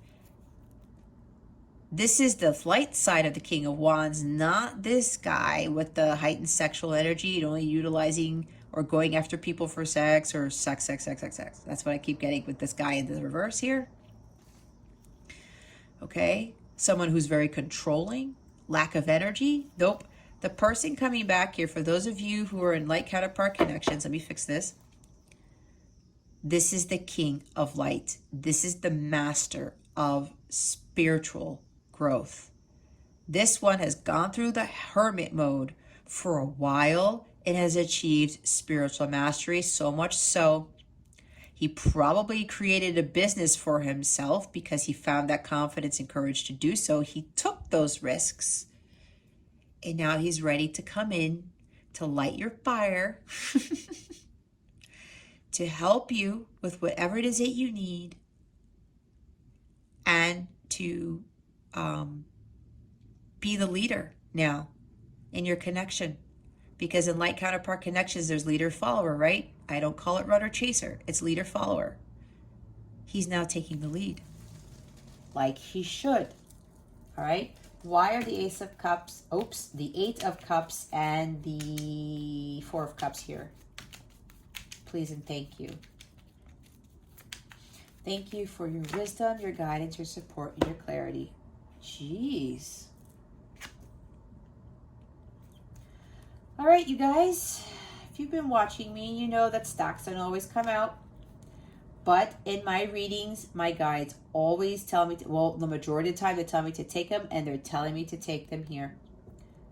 this is the light side of the King of Wands, not this guy with the heightened sexual energy and only utilizing or going after people for sex or sex. That's what I keep getting with this guy in the reverse here. Okay? Someone who's very controlling, lack of energy. Nope. The person coming back here, for those of you who are in light counterpart connections, let me fix this. This is the King of Light. This is the master of spiritual growth. This one has gone through the hermit mode for a while and has achieved spiritual mastery, so much so he probably created a business for himself because he found that confidence and courage to do so. He took those risks and now he's ready to come in to light your fire to help you with whatever it is that you need and to be the leader now in your connection. Because in light counterpart connections, there's leader follower, right? I don't call it runner chaser. It's leader follower. He's now taking the lead like he should. All right. Why are the Ace of Cups, the Eight of Cups and the Four of Cups here? Please and thank you. Thank you for your wisdom, your guidance, your support, and your clarity. Jeez. All right, you guys. If you've been watching me, you know that stacks don't always come out. But in my readings, my guides always tell me, the majority of the time they tell me to take them, and they're telling me to take them here.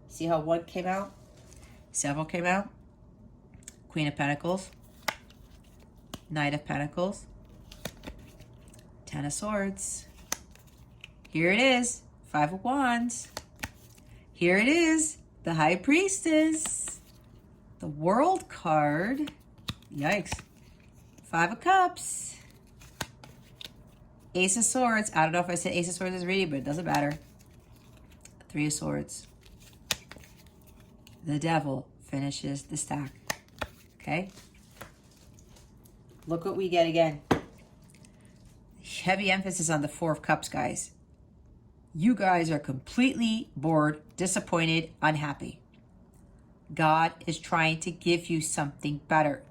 See how one came out? Several came out. Queen of Pentacles. Knight of Pentacles. Ten of Swords. Here it is, Five of Wands. Here it is, the High Priestess. The World card. Yikes. Five of Cups. Ace of Swords. I don't know if I said Ace of Swords is reading, but it doesn't matter. Three of Swords. The Devil finishes the stack. Okay? Look what we get again. Heavy emphasis on the Four of Cups, guys. You guys are completely bored, disappointed, unhappy. God is trying to give you something better.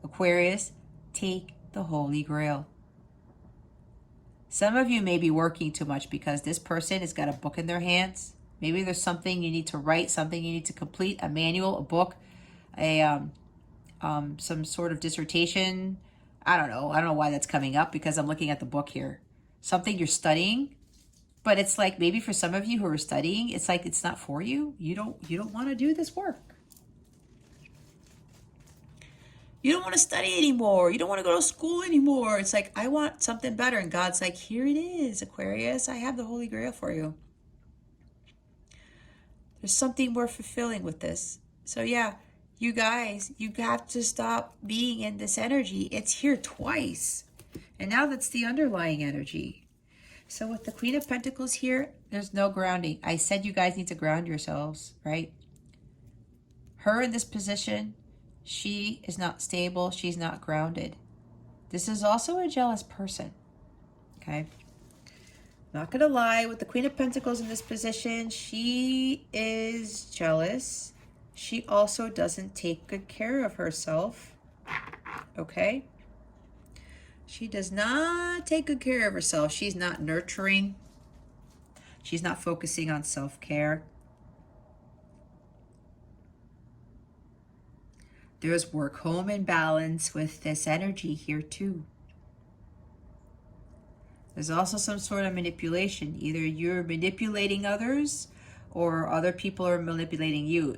Aquarius, take the Holy Grail. Some of you may be working too much because this person has got a book in their hands. Maybe there's something you need to write, something you need to complete, a manual, a book, some sort of dissertation. I don't know why that's coming up because I'm looking at the book here. Something you're studying, but it's like maybe for some of you who are studying, it's like it's not for you. You don't want to do this work. You don't want to study anymore. You don't want to go to school anymore. It's like, I want something better. And God's like, here it is, Aquarius. I have the Holy Grail for you. There's something more fulfilling with this. So yeah, you guys, you have to stop being in this energy. It's here twice. And now that's the underlying energy. So with the Queen of Pentacles here, there's no grounding. I said you guys need to ground yourselves, right? Her in this position, she is not stable. She's not grounded. This is also a jealous person, okay? Not gonna lie, with the Queen of Pentacles in this position, she is jealous. She also doesn't take good care of herself, okay? She does not take good care of herself. She's not nurturing. She's not focusing on self-care. There's work-home imbalance with this energy here too. There's also some sort of manipulation. Either you're manipulating others or other people are manipulating you.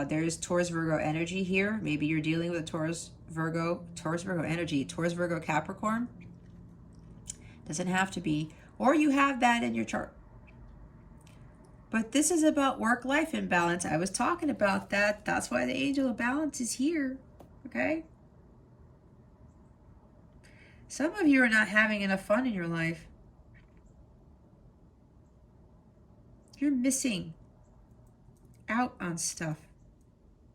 There's Taurus Virgo energy here. Maybe you're dealing with a Taurus Virgo energy, Taurus Virgo Capricorn. Doesn't have to be. Or you have that in your chart. But this is about work-life imbalance. I was talking about that. That's why the Angel of Balance is here. Okay? Some of you are not having enough fun in your life. You're missing out on stuff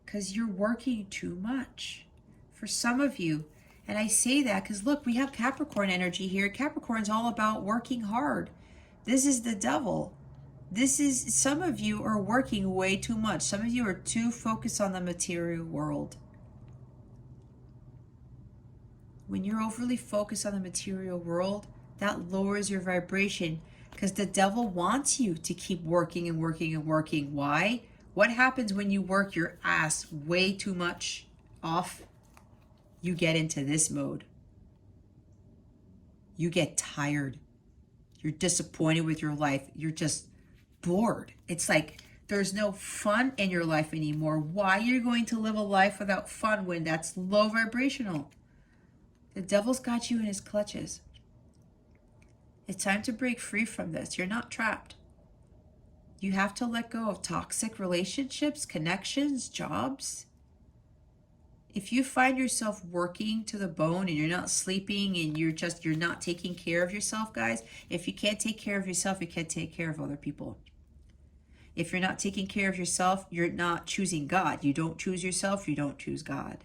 because you're working too much. For some of you, and I say that because look, we have Capricorn energy here. Capricorn's all about working hard. This is the devil. This is, some of you are working way too much. Some of you are too focused on the material world. When you're overly focused on the material world, that lowers your vibration because the devil wants you to keep working and working and working. Why? What happens when you work your ass way too much off? You get into this mode. You get tired. You're disappointed with your life. You're just bored. It's like there's no fun in your life anymore. Why you're going to live a life without fun when that's low vibrational? The devil's got you in his clutches. It's time to break free from this. You're not trapped. You have to let go of toxic relationships, connections, jobs. If you find yourself working to the bone and you're not sleeping and you're not taking care of yourself, guys, if you can't take care of yourself, you can't take care of other people. If you're not taking care of yourself, you're not choosing God. You don't choose yourself, you don't choose God.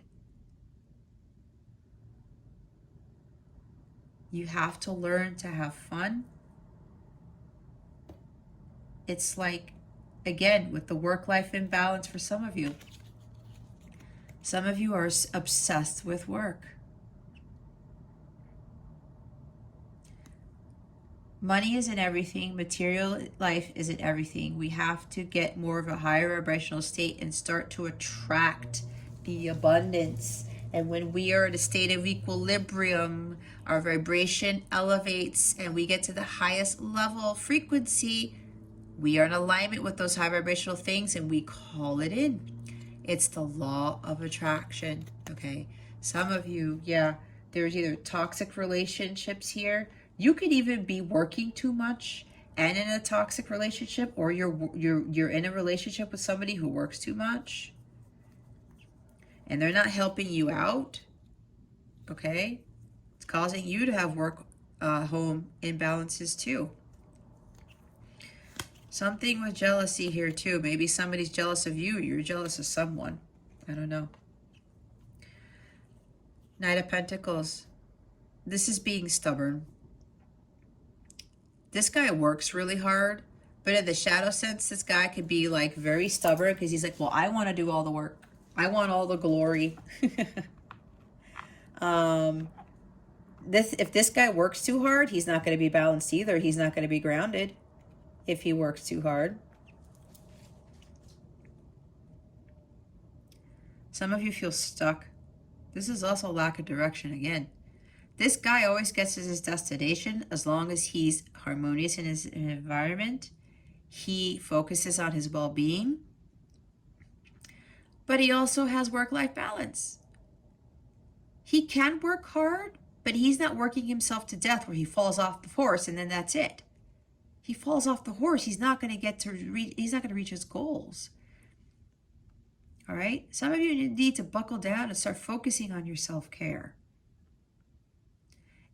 You have to learn to have fun. It's like, again, with the work-life imbalance for some of you. Some of you are obsessed with work. Money isn't everything. Material life isn't everything. We have to get more of a higher vibrational state and start to attract the abundance. And when we are in a state of equilibrium, our vibration elevates and we get to the highest level frequency. We are in alignment with those high vibrational things and we call it in. It's the law of attraction, okay? Some of you, yeah, there's either toxic relationships here. You could even be working too much and in a toxic relationship, or you're in a relationship with somebody who works too much and they're not helping you out, okay? It's causing you to have work-home imbalances too. Something with jealousy here too. Maybe somebody's jealous of you. You're jealous of someone. I don't know. Knight of Pentacles. This is being stubborn. This guy works really hard, but in the shadow sense, this guy could be like very stubborn because he's like, well, I want to do all the work. I want all the glory. If this guy works too hard, he's not going to be balanced either. He's not going to be grounded if he works too hard. Some of you feel stuck. This is also lack of direction again. This guy always gets to his destination as long as he's harmonious in his environment. He focuses on his well-being. But he also has work-life balance. He can work hard, but he's not working himself to death where he falls off the horse and then that's it. He falls off the horse, he's not going to reach his goals. All right? Some of you need to buckle down and start focusing on your self-care.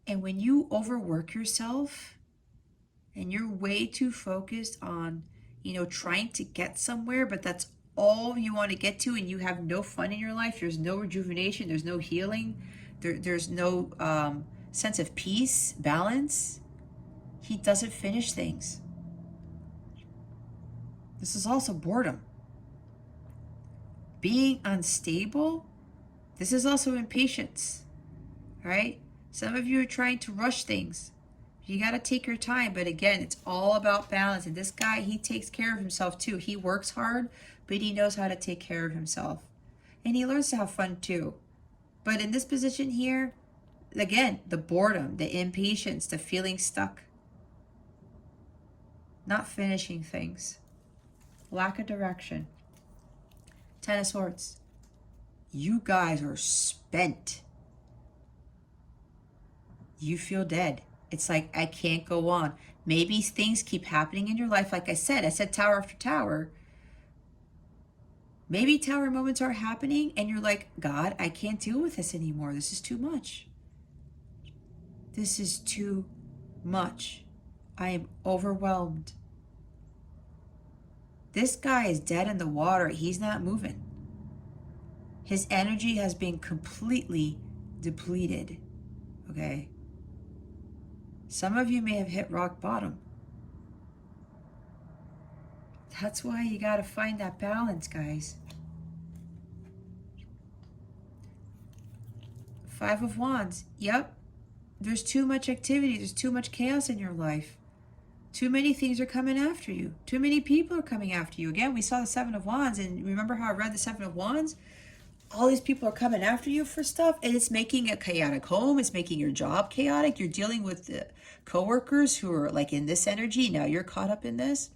And when you overwork yourself and you're way too focused on, trying to get somewhere, but that's all you want to get to, and you have no fun in your life, there's no rejuvenation, there's no healing, there's no sense of peace, balance, he doesn't finish things. This is also boredom. Being unstable, this is also impatience, right? Some of you are trying to rush things. You got to take your time. But again, it's all about balance. And this guy, he takes care of himself too. He works hard, but he knows how to take care of himself. And he learns to have fun too. But in this position here, again, the boredom, the impatience, the feeling stuck. Not finishing things. Lack of direction. Ten of Swords. You guys are spent. You feel dead. It's like, I can't go on. Maybe things keep happening in your life. Like I said tower after tower. Maybe tower moments are happening and you're like, God, I can't deal with this anymore. This is too much. This is too much. I am overwhelmed. This guy is dead in the water. He's not moving. His energy has been completely depleted. Okay? Some of you may have hit rock bottom. That's why you got to find that balance, guys. Five of Wands. Yep. There's too much activity. There's too much chaos in your life. Too many things are coming after you. Too many people are coming after you. Again, we saw the Seven of Wands, and remember how I read the Seven of Wands? All these people are coming after you for stuff, and it's making a chaotic home. It's making your job chaotic. You're dealing with coworkers who are like in this energy. Now you're caught up in this.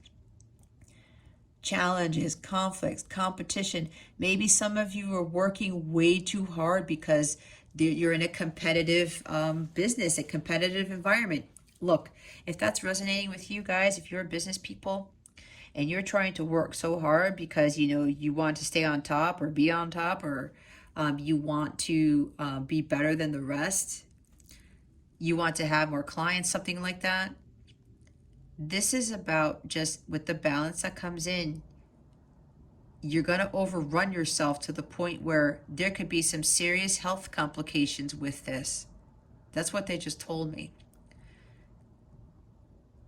Challenges, conflicts, competition. Maybe some of you are working way too hard because you're in a competitive business, a competitive environment. Look, if that's resonating with you guys, if you're business people and you're trying to work so hard because, you want to stay on top or be on top, or you want to be better than the rest, you want to have more clients, something like that. This is about just with the balance that comes in, you're going to overrun yourself to the point where there could be some serious health complications with this. That's what they just told me.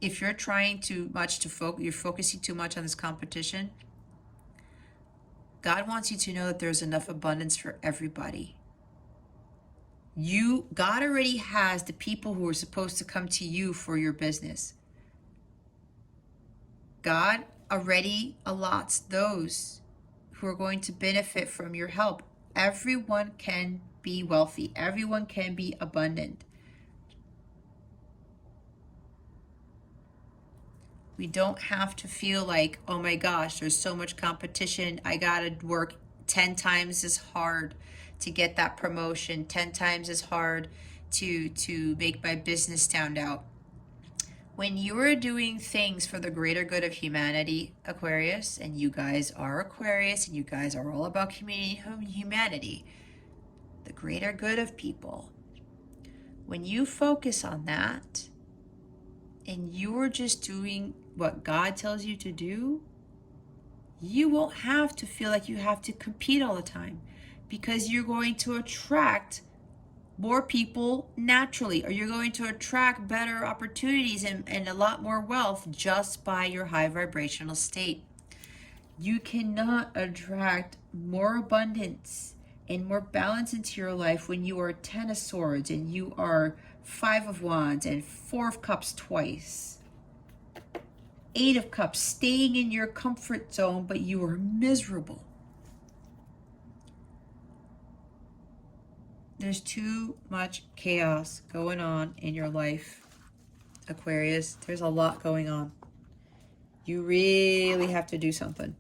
If you're trying too much to focus, you're focusing too much on this competition, God wants you to know that there's enough abundance for everybody. God already has the people who are supposed to come to you for your business. God already allots those who are going to benefit from your help. Everyone can be wealthy. Everyone can be abundant. We don't have to feel like, oh my gosh, there's so much competition. I gotta work 10 times as hard to get that promotion, 10 times as hard to make my business stand out. When you are doing things for the greater good of humanity, Aquarius, and you guys are Aquarius, and you guys are all about community and humanity, the greater good of people, when you focus on that, and you're just doing what God tells you to do, you won't have to feel like you have to compete all the time, because you're going to attract more people naturally, or you're going to attract better opportunities and a lot more wealth just by your high vibrational state. You cannot attract more abundance and more balance into your life when you are 10 of Swords and you are 5 of Wands and 4 of Cups twice. 8 of Cups, staying in your comfort zone, but you are miserable. There's too much chaos going on in your life, Aquarius. There's a lot going on. You really have to do something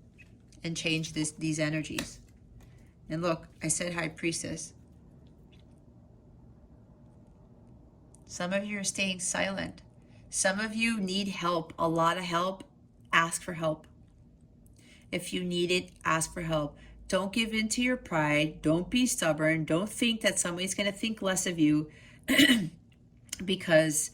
and change these energies. And look, I said High Priestess. Some of you are staying silent. Some of you need help, a lot of help. Ask for help. If you need it, ask for help. Don't give in to your pride. Don't be stubborn. Don't think that somebody's going to think less of you because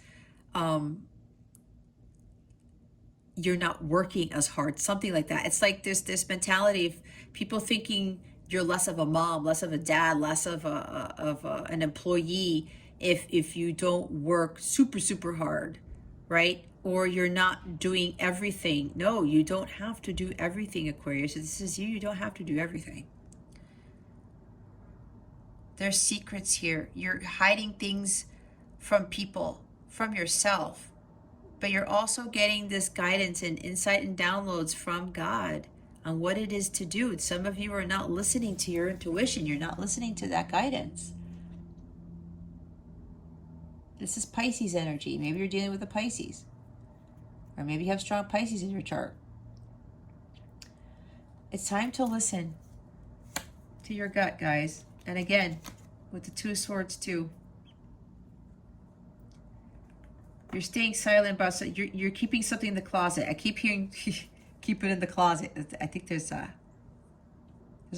you're not working as hard, something like that. It's like this mentality of people thinking you're less of a mom, less of a dad, less of an employee if you don't work super hard, right? Or you're not doing everything. No, you don't have to do everything, Aquarius. This is you. You don't have to do everything. There's secrets here. You're hiding things from people, from yourself. But you're also getting this guidance and insight and downloads from God on what it is to do. Some of you are not listening to your intuition. You're not listening to that guidance. This is Pisces energy. Maybe you're dealing with a Pisces. Or maybe you have strong Pisces in your chart. It's time to listen to your gut, guys. And again, with the Two of Swords too. You're staying silent about something. You're keeping something in the closet. I keep hearing, keep it in the closet. I think there's a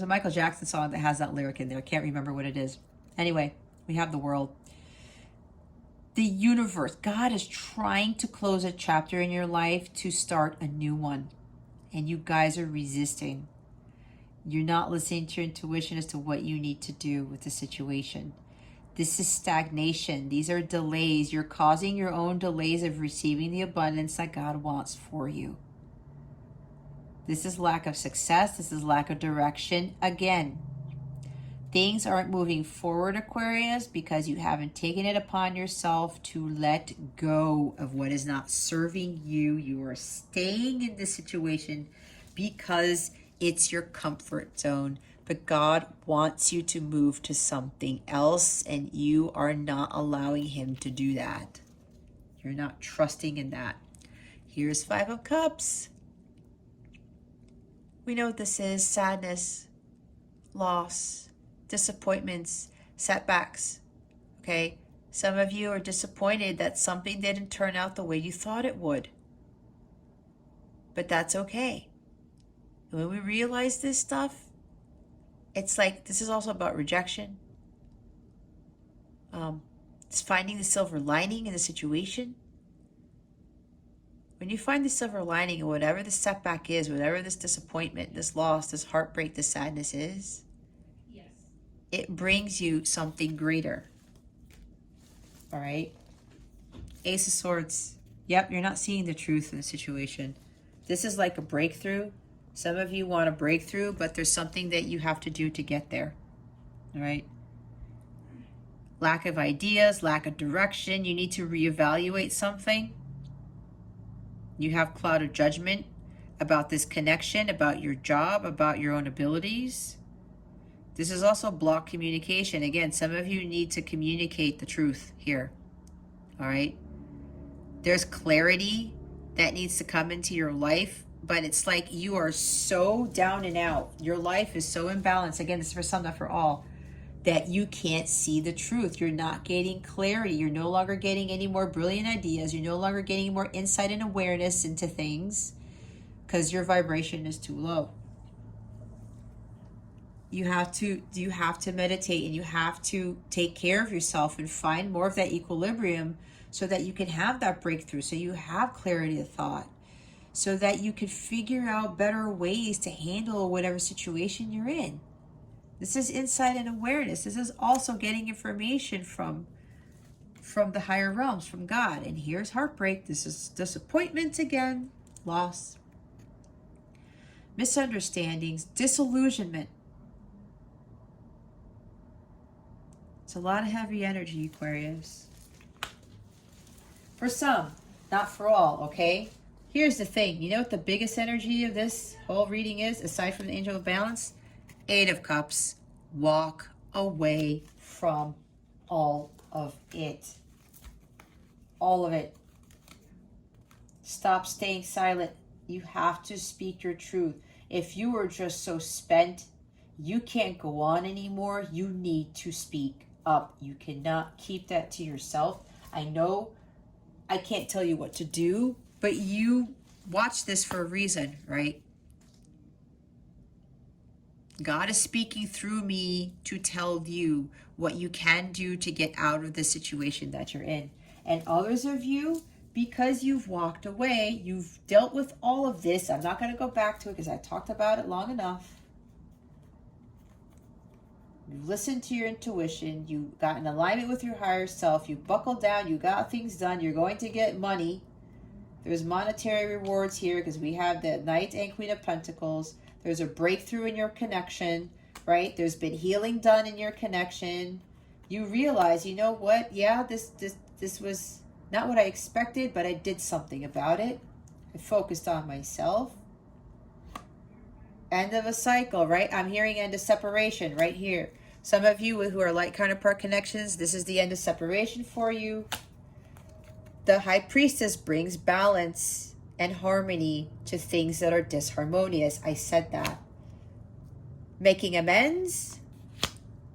Michael Jackson song that has that lyric in there. I can't remember what it is. Anyway, we have the world. The universe. God is trying to close a chapter in your life to start a new one. And you guys are resisting. You're not listening to your intuition as to what you need to do with the situation. This is stagnation. These are delays. You're causing your own delays of receiving the abundance that God wants for you. This is lack of success. This is lack of direction. Again, things aren't moving forward, Aquarius, because you haven't taken it upon yourself to let go of what is not serving you. You are staying in this situation because it's your comfort zone. But God wants you to move to something else, and you are not allowing him to do that. You're not trusting in that. Here's Five of Cups. We know what this is: sadness, loss, disappointments, setbacks. Okay? Some of you are disappointed that something didn't turn out the way you thought it would. But that's okay. And when we realize this stuff, it's like, this is also about rejection. It's finding the silver lining in the situation. When you find the silver lining in whatever the setback is, whatever this disappointment, this loss, this heartbreak, this sadness is, yes, it brings you something greater. All right? Ace of Swords. Yep, you're not seeing the truth in the situation. This is like a breakthrough. Some of you want a breakthrough, but there's something that you have to do to get there. All right? Lack of ideas, lack of direction. You need to reevaluate something. You have clouded judgment about this connection, about your job, about your own abilities. This is also blocked communication. Again, some of you need to communicate the truth here. All right? There's clarity that needs to come into your life. But it's like you are so down and out. Your life is so imbalanced. Again, this is for some, not for all. That you can't see the truth. You're not getting clarity. You're no longer getting any more brilliant ideas. You're no longer getting more insight and awareness into things because your vibration is too low. You have to meditate, and you have to take care of yourself and find more of that equilibrium so that you can have that breakthrough, so you have clarity of thought, so that you can figure out better ways to handle whatever situation you're in. This is insight and awareness. This is also getting information from the higher realms, from God. And here's heartbreak. This is disappointment again, loss, misunderstandings, disillusionment. It's a lot of heavy energy, Aquarius. For some, not for all, okay? Here's the thing. You know what the biggest energy of this whole reading is, aside from the Angel of Balance? Eight of Cups. Walk away from all of it. All of it. Stop staying silent. You have to speak your truth. If you are just so spent, you can't go on anymore, you need to speak up. You cannot keep that to yourself. I know I can't tell you what to do, but you watch this for a reason, right? God is speaking through me to tell you what you can do to get out of the situation that you're in. And others of you, because you've walked away, you've dealt with all of this. I'm not going to go back to it because I talked about it long enough. You've listened to your intuition. You got in alignment with your higher self. You buckled down. You got things done. You're going to get money. There's monetary rewards here because we have the Knight and Queen of Pentacles. There's a breakthrough in your connection, right? There's been healing done in your connection. You realize, you know what? Yeah, this was not what I expected, but I did something about it. I focused on myself. End of a cycle, right? I'm hearing end of separation right here. Some of you who are like counterpart connections, this is the end of separation for you. The High Priestess brings balance and harmony to things that are disharmonious. I said that. Making amends.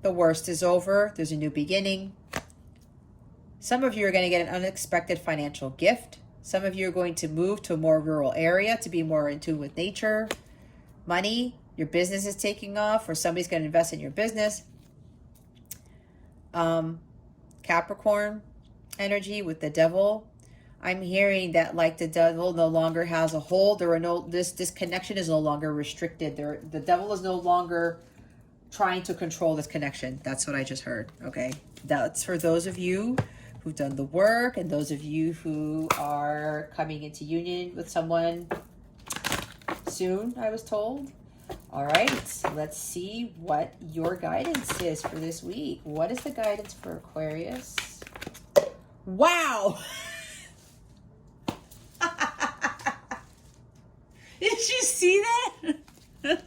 The worst is over. There's a new beginning. Some of you are going to get an unexpected financial gift. Some of you are going to move to a more rural area to be more in tune with nature. Money. Your business is taking off, or somebody's going to invest in your business. Capricorn energy with the devil. I'm hearing that like the devil no longer has a hold. There are no, this connection is no longer restricted. The devil is no longer trying to control this connection. That's what I just heard. Okay. That's for those of you who've done the work and those of you who are coming into union with someone soon, I was told. All right, let's see what your guidance is for this week. What is the guidance for Aquarius? Wow! Did you see that?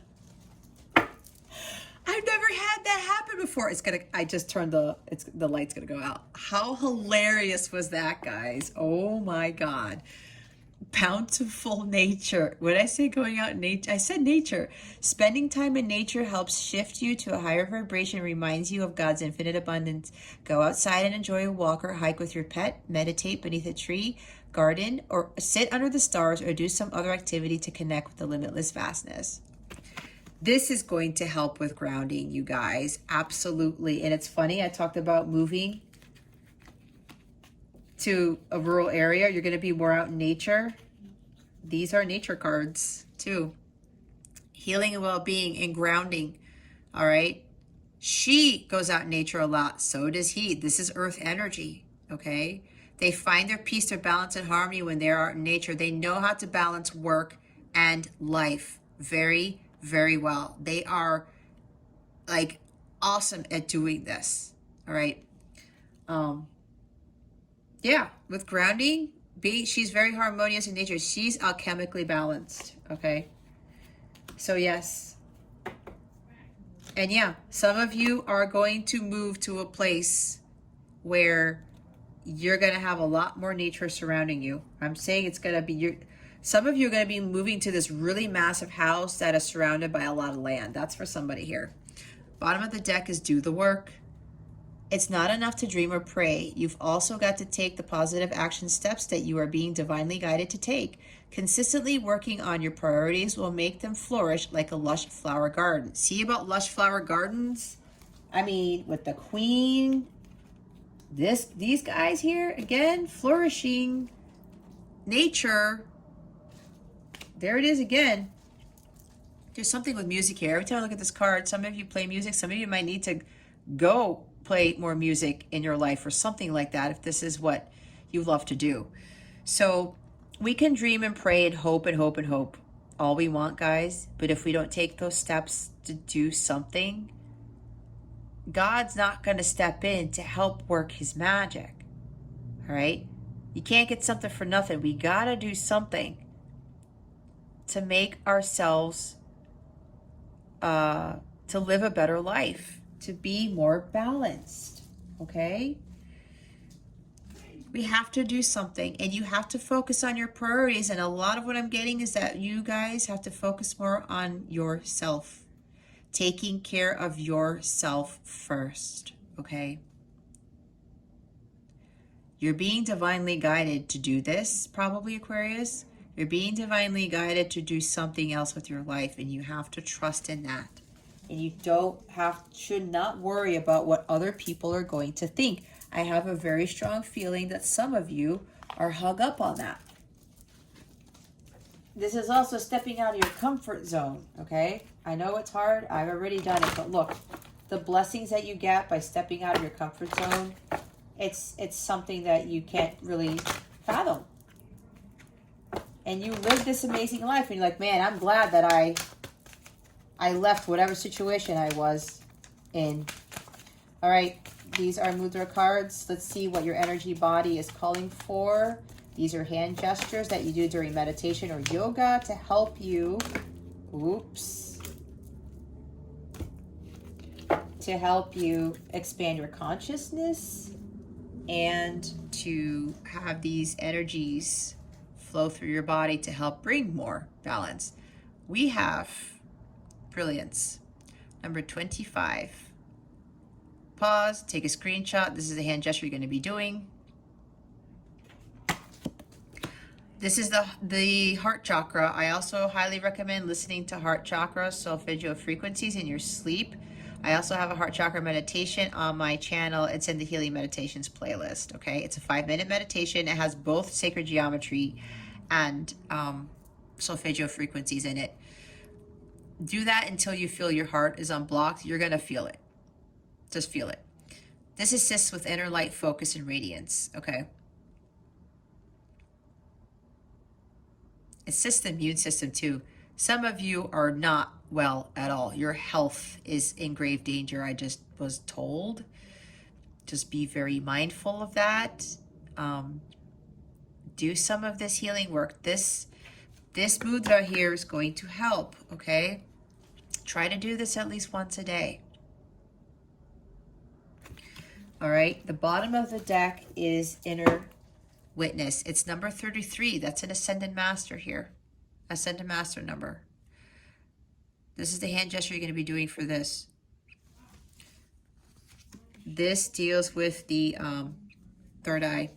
I've never had that happen before. I just turned the light's gonna go out. How hilarious was that, guys? Oh my God. Bountiful nature. What did I say? Going out in nature? I said nature. Spending time in nature helps shift you to a higher vibration, reminds you of God's infinite abundance. Go outside and enjoy a walk or hike with your pet, meditate beneath a tree, garden, or sit under the stars, or do some other activity to connect with the limitless vastness. This is going to help with grounding, you guys. Absolutely. And it's funny, I talked about moving to a rural area. You're going to be more out in nature. These are nature cards too. Healing and well-being and grounding. All right. She goes out in nature a lot. So does he. This is earth energy. Okay. They find their peace, their balance, and harmony when they're out in nature. They know how to balance work and life very, very well. They are like awesome at doing this. All right. Yeah, with grounding, she's very harmonious in nature. She's alchemically balanced, okay? So yes. And yeah, some of you are going to move to a place where you're going to have a lot more nature surrounding you. I'm saying it's going to be some of you are going to be moving to this really massive house that is surrounded by a lot of land. That's for somebody here. Bottom of the deck is do the work. It's not enough to dream or pray. You've also got to take the positive action steps that you are being divinely guided to take. Consistently working on your priorities will make them flourish like a lush flower garden. See about lush flower gardens? I mean, with the Queen, these guys here, again, flourishing, nature. There it is again. There's something with music here. Every time I look at this card, some of you play music. Some of you might need to go play more music in your life or something like that if this is what you love to do. So we can dream and pray and hope and hope and hope all we want, guys, but if we don't take those steps to do something, God's not going to step in to help work his magic. All right? You can't get something for nothing. We got to do something to make ourselves to live a better life, to be more balanced, okay? We have to do something, and you have to focus on your priorities. And a lot of what I'm getting is that you guys have to focus more on yourself, taking care of yourself first, okay? You're being divinely guided to do this, probably, Aquarius. You're being divinely guided to do something else with your life, and you have to trust in that. And you should not worry about what other people are going to think. I have a very strong feeling that some of you are hung up on that. This is also stepping out of your comfort zone, okay? I know it's hard. I've already done it, but look, the blessings that you get by stepping out of your comfort zone, it's something that you can't really fathom. And you live this amazing life, and you're like, man, I'm glad that I left whatever situation I was in. All right, these are Mudra cards. Let's see what your energy body is calling for. These are hand gestures that you do during meditation or yoga to help you, to help you expand your consciousness and to have these energies flow through your body to help bring more balance. We have brilliance, number 25. Pause, take a screenshot. This is a hand gesture you're going to be doing. This is the heart chakra. I also highly recommend listening to heart chakra solfeggio frequencies in your sleep. I also have a heart chakra meditation on my channel. It's in the Healing Meditations playlist, okay? It's a 5-minute meditation. It has both sacred geometry and solfeggio frequencies in it. Do that until you feel your heart is unblocked. You're going to feel it. Just feel it. This assists with inner light, focus, and radiance, okay? Assists the immune system too. Some of you are not well at all. Your health is in grave danger, I just was told. Just be very mindful of that. Do some of this healing work. This mudra here is going to help, okay? Try to do this at least once a day. All right, the bottom of the deck is Inner Witness. It's number 33. That's an Ascended Master here. Ascended Master number. This is the hand gesture you're going to be doing for this. This deals with the third eye.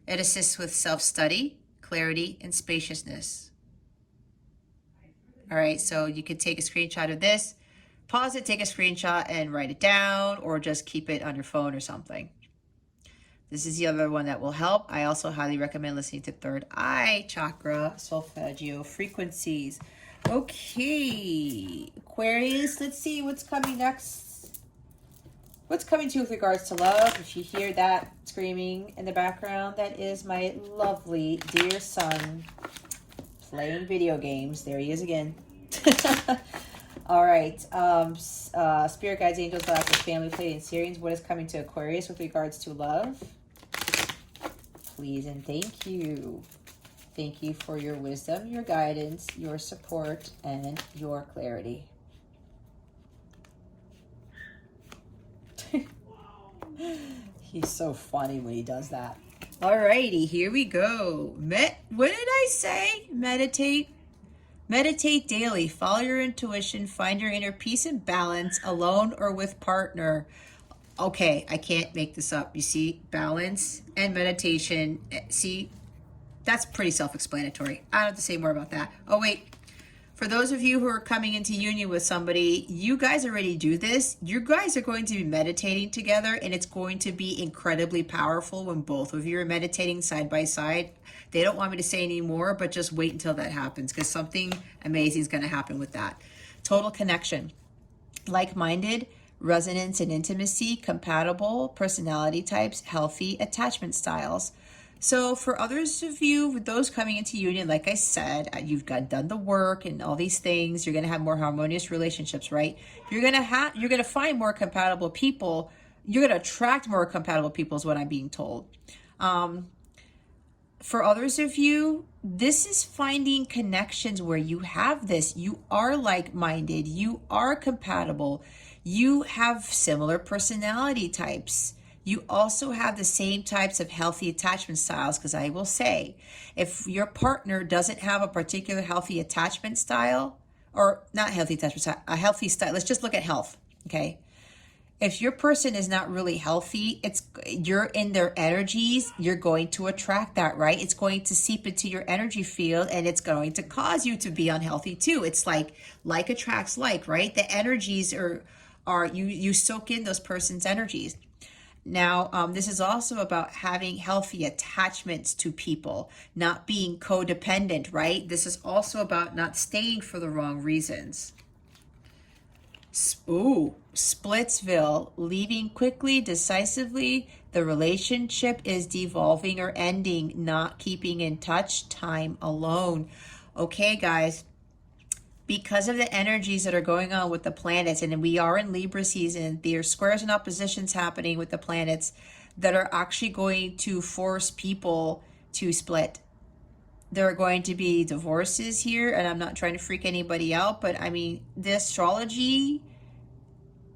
It assists with self-study, clarity, and spaciousness. All right, so you can take a screenshot of this, pause it, take a screenshot, and write it down, or just keep it on your phone or something. This is the other one that will help. I also highly recommend listening to third eye chakra solfeggio frequencies. Okay, Aquarius, let's see what's coming next. What's coming to you with regards to love? If you hear that screaming in the background, that is my lovely dear son playing video games. There he is again. All right, spirit guides, angels, galactic family, Pleiadian Sirians. What is coming to Aquarius with regards to love? Please and thank you. Thank you for your wisdom, your guidance, your support, and your clarity. He's so funny when he does that. Alrighty, here we go. What did I say? Meditate. Meditate daily. Follow your intuition. Find your inner peace and balance, alone or with partner. Okay, I can't make this up. You see, balance and meditation. See, that's pretty self-explanatory. I don't have to say more about that. Oh, wait. For those of you who are coming into union with somebody, you guys already do this. You guys are going to be meditating together, and it's going to be incredibly powerful when both of you are meditating side by side. They don't want me to say any more, but just wait until that happens, because something amazing is going to happen with that. Total connection. Like-minded, resonance and intimacy, compatible personality types, healthy attachment styles. So for others of you, those coming into union, like I said, you've done the work and all these things. You're going to have more harmonious relationships, right? You're going to find more compatible people. You're going to attract more compatible people is what I'm being told. For others of you, this is finding connections where you have this. You are like-minded. You are compatible. You have similar personality types. You also have the same types of healthy attachment styles, because I will say, if your partner doesn't have a particular healthy attachment style, or not healthy attachment style, a healthy style, let's just look at health, okay? if your person is not really healthy, you're in their energies, you're going to attract that, right? It's going to seep into your energy field, and it's going to cause you to be unhealthy too. It's like attracts like, right? The energies are you soak in those person's energies. Now, this is also about having healthy attachments to people, not being codependent, right? This is also about not staying for the wrong reasons. Ooh, Splitsville, leaving quickly, decisively. The relationship is devolving or ending, not keeping in touch, time alone. Okay, guys, because of the energies that are going on with the planets, and we are in Libra season, there are squares and oppositions happening with the planets that are actually going to force people to split. There are going to be divorces here, and I'm not trying to freak anybody out, but I mean, the astrology,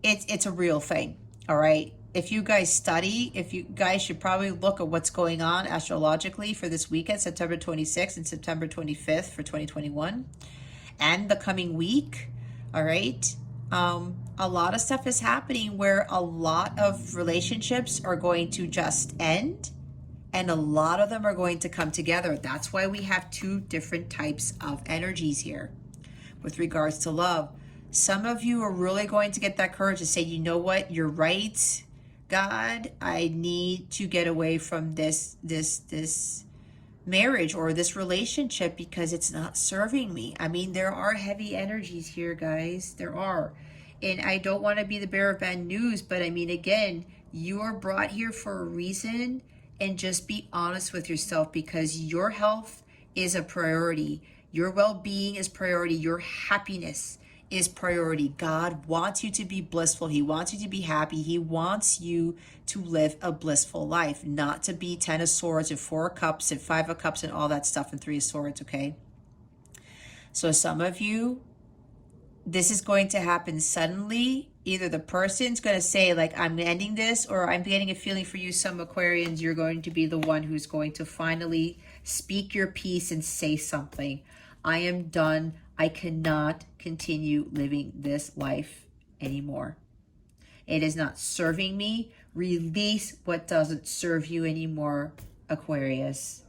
it's a real thing, all right? If you guys study, if you guys should probably look at what's going on astrologically for this weekend, September 26th and September 25th for 2021, and the coming week, all right? A lot of stuff is happening where a lot of relationships are going to just end, and a lot of them are going to come together. That's why we have two different types of energies here with regards to love. Some of you are really going to get that courage to say, you know what, you're right, God, I need to get away from this marriage or this relationship because it's not serving me. I mean, there are heavy energies here, guys. There are. And I don't want to be the bearer of bad news, but I mean, again, you are brought here for a reason, and just be honest with yourself, because your health is a priority. Your well-being is priority. Your happiness is priority. God wants you to be blissful. He wants you to be happy. He wants you to live a blissful life, not to be 10 of swords and 4 of cups and 5 of cups and all that stuff and 3 of swords, okay? So some of you, this is going to happen suddenly. Either the person's going to say, like, I'm ending this, or I'm getting a feeling for you, some Aquarians, you're going to be the one who's going to finally speak your piece and say something. I am done. I cannot continue living this life anymore. It is not serving me. Release what doesn't serve you anymore, Aquarius.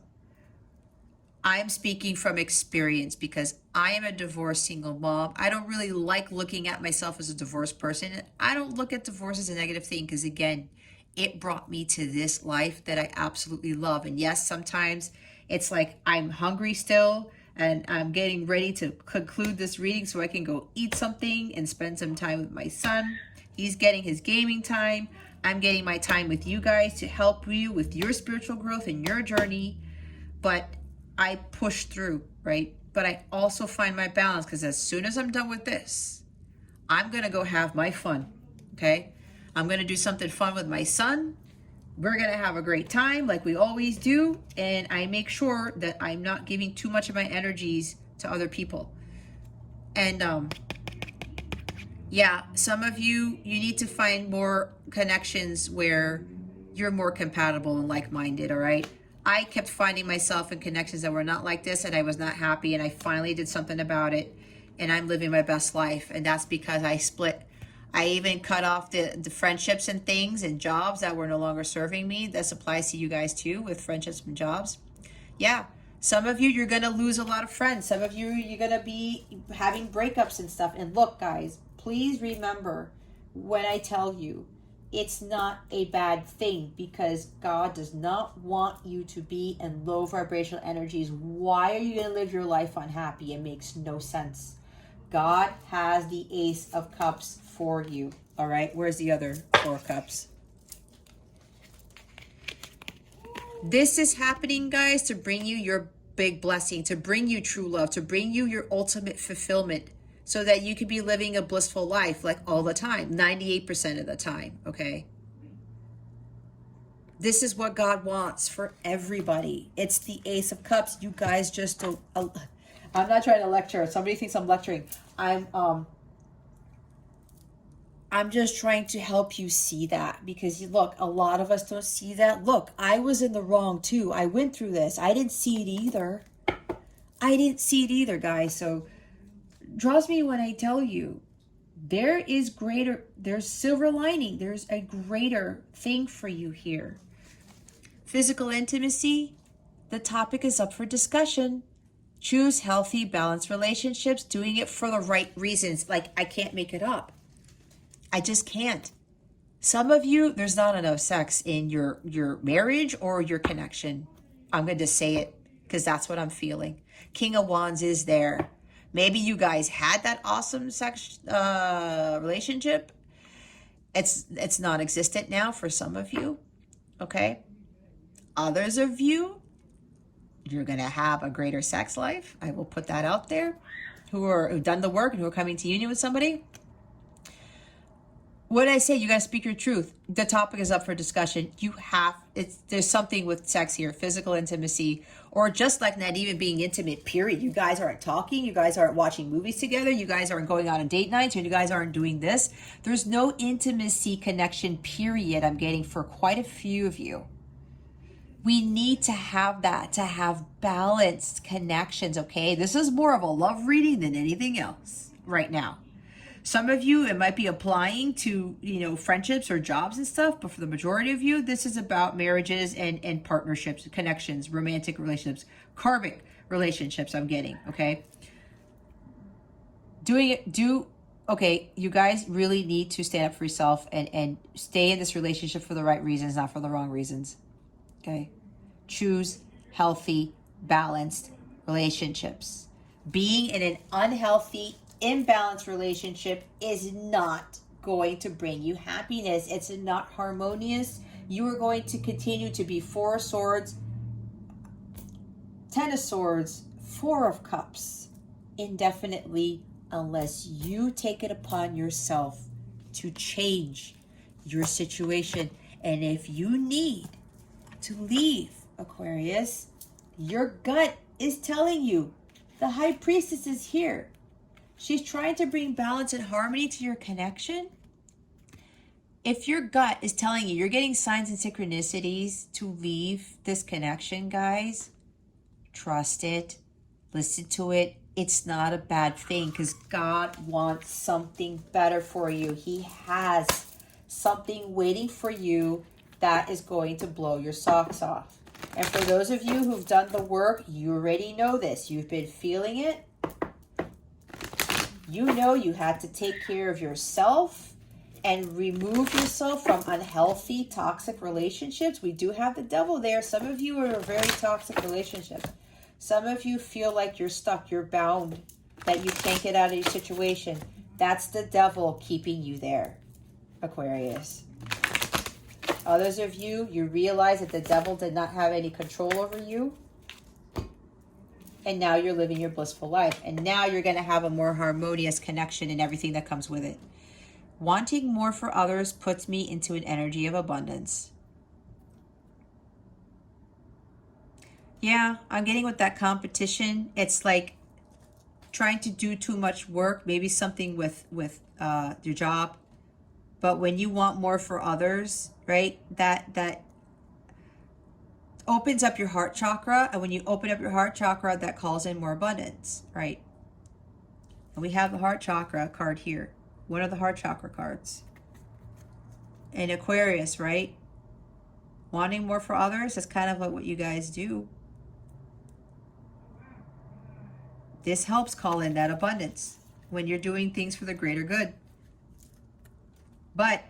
I'm speaking from experience because I am a divorced single mom. I don't really like looking at myself as a divorced person. I don't look at divorce as a negative thing because, again, it brought me to this life that I absolutely love. And yes, sometimes it's like I'm hungry still, and I'm getting ready to conclude this reading so I can go eat something and spend some time with my son. He's getting his gaming time. I'm getting my time with you guys to help you with your spiritual growth and your journey. But I push through, right? But I also find my balance, because as soon as I'm done with this, I'm going to go have my fun, okay? I'm going to do something fun with my son. We're going to have a great time like we always do. And I make sure that I'm not giving too much of my energies to other people. And yeah, some of you need to find more connections where you're more compatible and like-minded, all right? I kept finding myself in connections that were not like this, and I was not happy, and I finally did something about it, and I'm living my best life. And that's because I split. I even cut off the friendships and things and jobs that were no longer serving me. This applies to you guys too, with friendships and jobs. Yeah, some of you, you're going to lose a lot of friends. Some of you, you're going to be having breakups and stuff. And look, guys, please remember when I tell you, it's not a bad thing, because God does not want you to be in low vibrational energies. Why are you going to live your life unhappy? It makes no sense. God has the Ace of Cups for you. All right, where's the other 4 cups? This is happening, guys, to bring you your big blessing, to bring you true love, to bring you your ultimate fulfillment, so that you could be living a blissful life like all the time, 98% of the time, okay? This is what God wants for everybody. It's the Ace of Cups. You guys just don't... I'm not trying to lecture. Somebody thinks I'm lecturing. I'm just trying to help you see that, because look, a lot of us don't see that. Look, I was in the wrong too. I went through this. I didn't see it either. I didn't see it either, guys. So trust me when I tell you, there's silver lining. There's a greater thing for you here. Physical intimacy, the topic is up for discussion. Choose healthy, balanced relationships, doing it for the right reasons. Like, I can't make it up. I just can't. Some of you, there's not enough sex in your marriage or your connection. I'm going to say it because that's what I'm feeling. King of Wands is there. Maybe you guys had that awesome sex relationship. It's non-existent now for some of you. Okay. Others of you, you're going to have a greater sex life. I will put that out there. Who've done the work and who are coming to union with somebody. What did I say? You got to speak your truth. The topic is up for discussion. There's something with sex here, physical intimacy, or just like not even being intimate, period. You guys aren't talking. You guys aren't watching movies together. You guys aren't going out on date nights, and you guys aren't doing this. There's no intimacy connection, period, I'm getting for quite a few of you. We need to have that, to have balanced connections, okay? This is more of a love reading than anything else right now. Some of you, it might be applying to, friendships or jobs and stuff, but for the majority of you, this is about marriages and partnerships, connections, romantic relationships, karmic relationships I'm getting, okay? Okay, you guys really need to stand up for yourself and stay in this relationship for the right reasons, not for the wrong reasons, okay? Choose healthy, balanced relationships. Being in an unhealthy, imbalanced relationship is not going to bring you happiness. It's not harmonious. You are going to continue to be 4 of Swords, 10 of Swords, 4 of Cups indefinitely, unless you take it upon yourself to change your situation. And if you need to leave, Aquarius, your gut is telling you. The High Priestess is here. She's trying to bring balance and harmony to your connection. If your gut is telling you you're getting signs and synchronicities to leave this connection, guys, trust it, listen to it. It's not a bad thing because God wants something better for you. He has something waiting for you that is going to blow your socks off. And for those of you who've done the work, you already know this. You've been feeling it. You know you had to take care of yourself and remove yourself from unhealthy, toxic relationships. We do have the devil there. Some of you are in a very toxic relationship. Some of you feel like you're stuck, you're bound, that you can't get out of your situation. That's the devil keeping you there, Aquarius. Others of you, you realize that the devil did not have any control over you. And now you're living your blissful life. And now you're going to have a more harmonious connection and everything that comes with it. Wanting more for others puts me into an energy of abundance. Yeah, I'm getting with that competition. It's like trying to do too much work, maybe something with your job. But when you want more for others, right, that opens up your heart chakra. And when you open up your heart chakra, that calls in more abundance, right? And we have the heart chakra card here. One of the heart chakra cards. And Aquarius, right? Wanting more for others is kind of like what you guys do. This helps call in that abundance when you're doing things for the greater good. But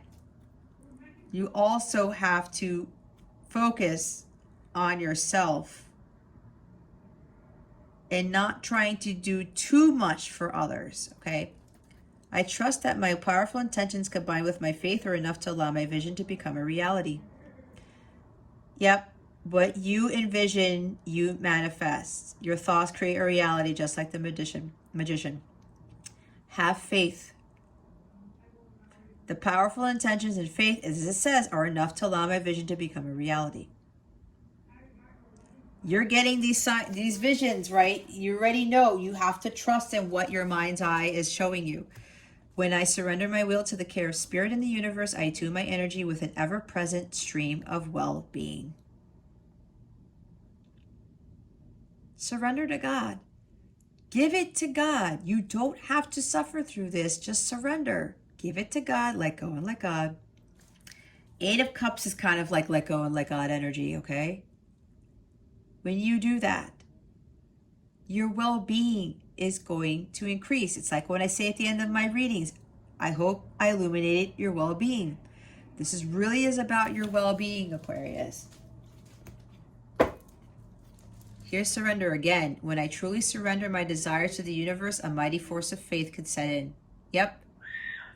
you also have to focus on yourself and not trying to do too much for others, okay? I trust that my powerful intentions combined with my faith are enough to allow my vision to become a reality. Yep, what you envision, you manifest. Your thoughts create a reality just like the magician. Have faith. The powerful intentions and faith, as it says, are enough to allow my vision to become a reality. You're getting these visions, right? You already know. You have to trust in what your mind's eye is showing you. When I surrender my will to the care of spirit in the universe, I attune my energy with an ever-present stream of well-being. Surrender to God. Give it to God. You don't have to suffer through this. Just surrender. Give it to God. Let go and let God. 8 of Cups is kind of like let go and let God energy, okay? When you do that, your well-being is going to increase. It's like when I say at the end of my readings, I hope I illuminated your well-being. This really is about your well-being, Aquarius. Here's surrender again. When I truly surrender my desires to the universe, a mighty force of faith could set in. Yep.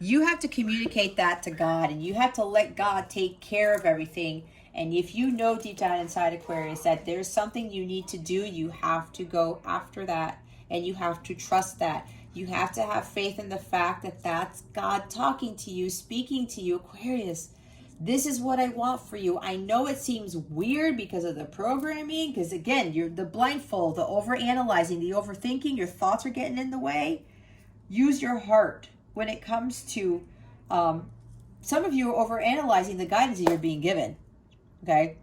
You have to communicate that to God, and you have to let God take care of everything. And if you know deep down inside, Aquarius, that there's something you need to do, you have to go after that, and you have to trust that. You have to have faith in the fact that that's God talking to you, speaking to you, Aquarius. This is what I want for you. I know it seems weird because of the programming, because again, you're the blindfold, the overanalyzing, the overthinking, your thoughts are getting in the way. Use your heart when it comes to, some of you are overanalyzing the guidance that you're being given, okay?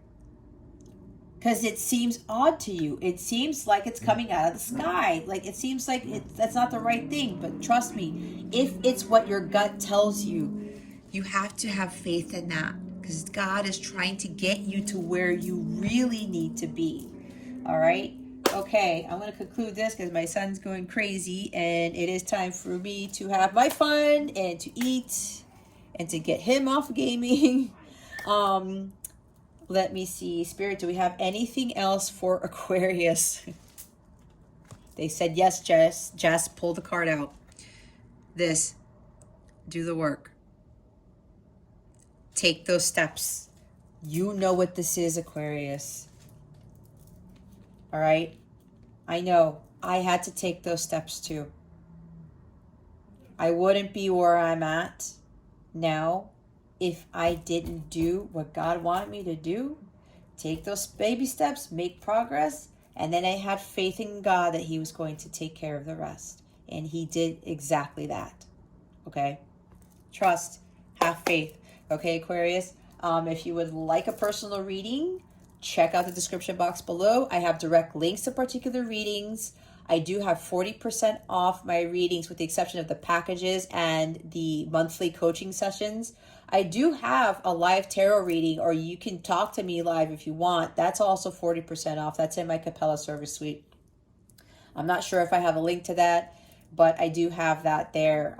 Because it seems odd to you. It seems like it's coming out of the sky. Like it seems like that's not the right thing. But trust me, if it's what your gut tells you, you have to have faith in that, because God is trying to get you to where you really need to be. All right? Okay, I'm going to conclude this because my son's going crazy, and it is time for me to have my fun and to eat and to get him off gaming. Let me see. Spirit, do we have anything else for Aquarius? They said yes, Jess. Jess, pull the card out. This. Do the work. Take those steps. You know what this is, Aquarius. All right? I know. I had to take those steps too. I wouldn't be where I'm at now if I didn't do what God wanted me to do. Take those baby steps, make progress, and then I had faith in God that he was going to take care of the rest. And he did exactly that. Okay? Trust. Have faith. Okay, Aquarius? If you would like a personal reading, check out the description box below. I have direct links to particular readings. I do have 40% off my readings with the exception of the packages and the monthly coaching sessions. I do have a live tarot reading, or you can talk to me live if you want. That's also 40% off. That's in my Capella service suite. I'm not sure if I have a link to that, but I do have that there.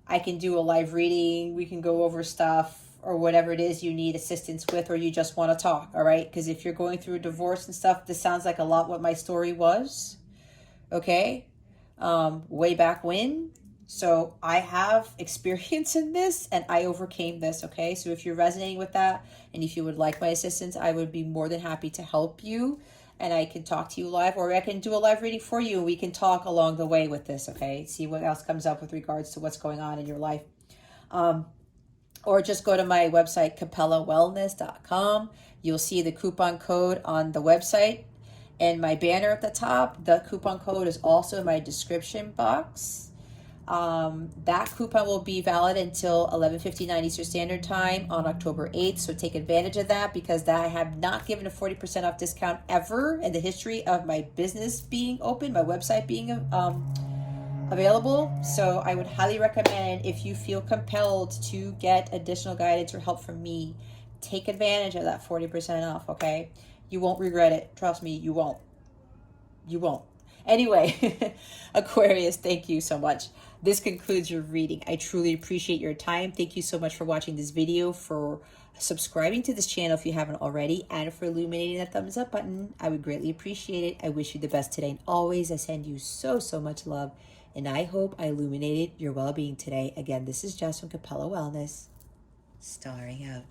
I can do a live reading. We can go over stuff or whatever it is you need assistance with, or you just want to talk, all right? Because if you're going through a divorce and stuff, this sounds like a lot what my story was, okay? Way back when. So I have experience in this, and I overcame this, okay? So if you're resonating with that, and if you would like my assistance, I would be more than happy to help you. And I can talk to you live, or I can do a live reading for you, and we can talk along the way with this, okay? See what else comes up with regards to what's going on in your life. Or just go to my website, capellawellness.com. You'll see the coupon code on the website and my banner at the top. The coupon code is also in my description box. That coupon will be valid until 11:59 Eastern Standard Time on October 8th. So take advantage of that, because I have not given a 40% off discount ever in the history of my business being open, my website being available. So I would highly recommend, if you feel compelled to get additional guidance or help from me, take advantage of that 40% off, okay? You won't regret it. Trust me, you won't. You won't. Anyway, Aquarius, thank you so much. This concludes your reading. I truly appreciate your time. Thank you so much for watching this video, for subscribing to this channel if you haven't already, and for illuminating that thumbs up button. I would greatly appreciate it. I wish you the best today and always. I send you so much love, and I hope I illuminated your well-being today. Again, this is Jess from Capella Wellness, starring out.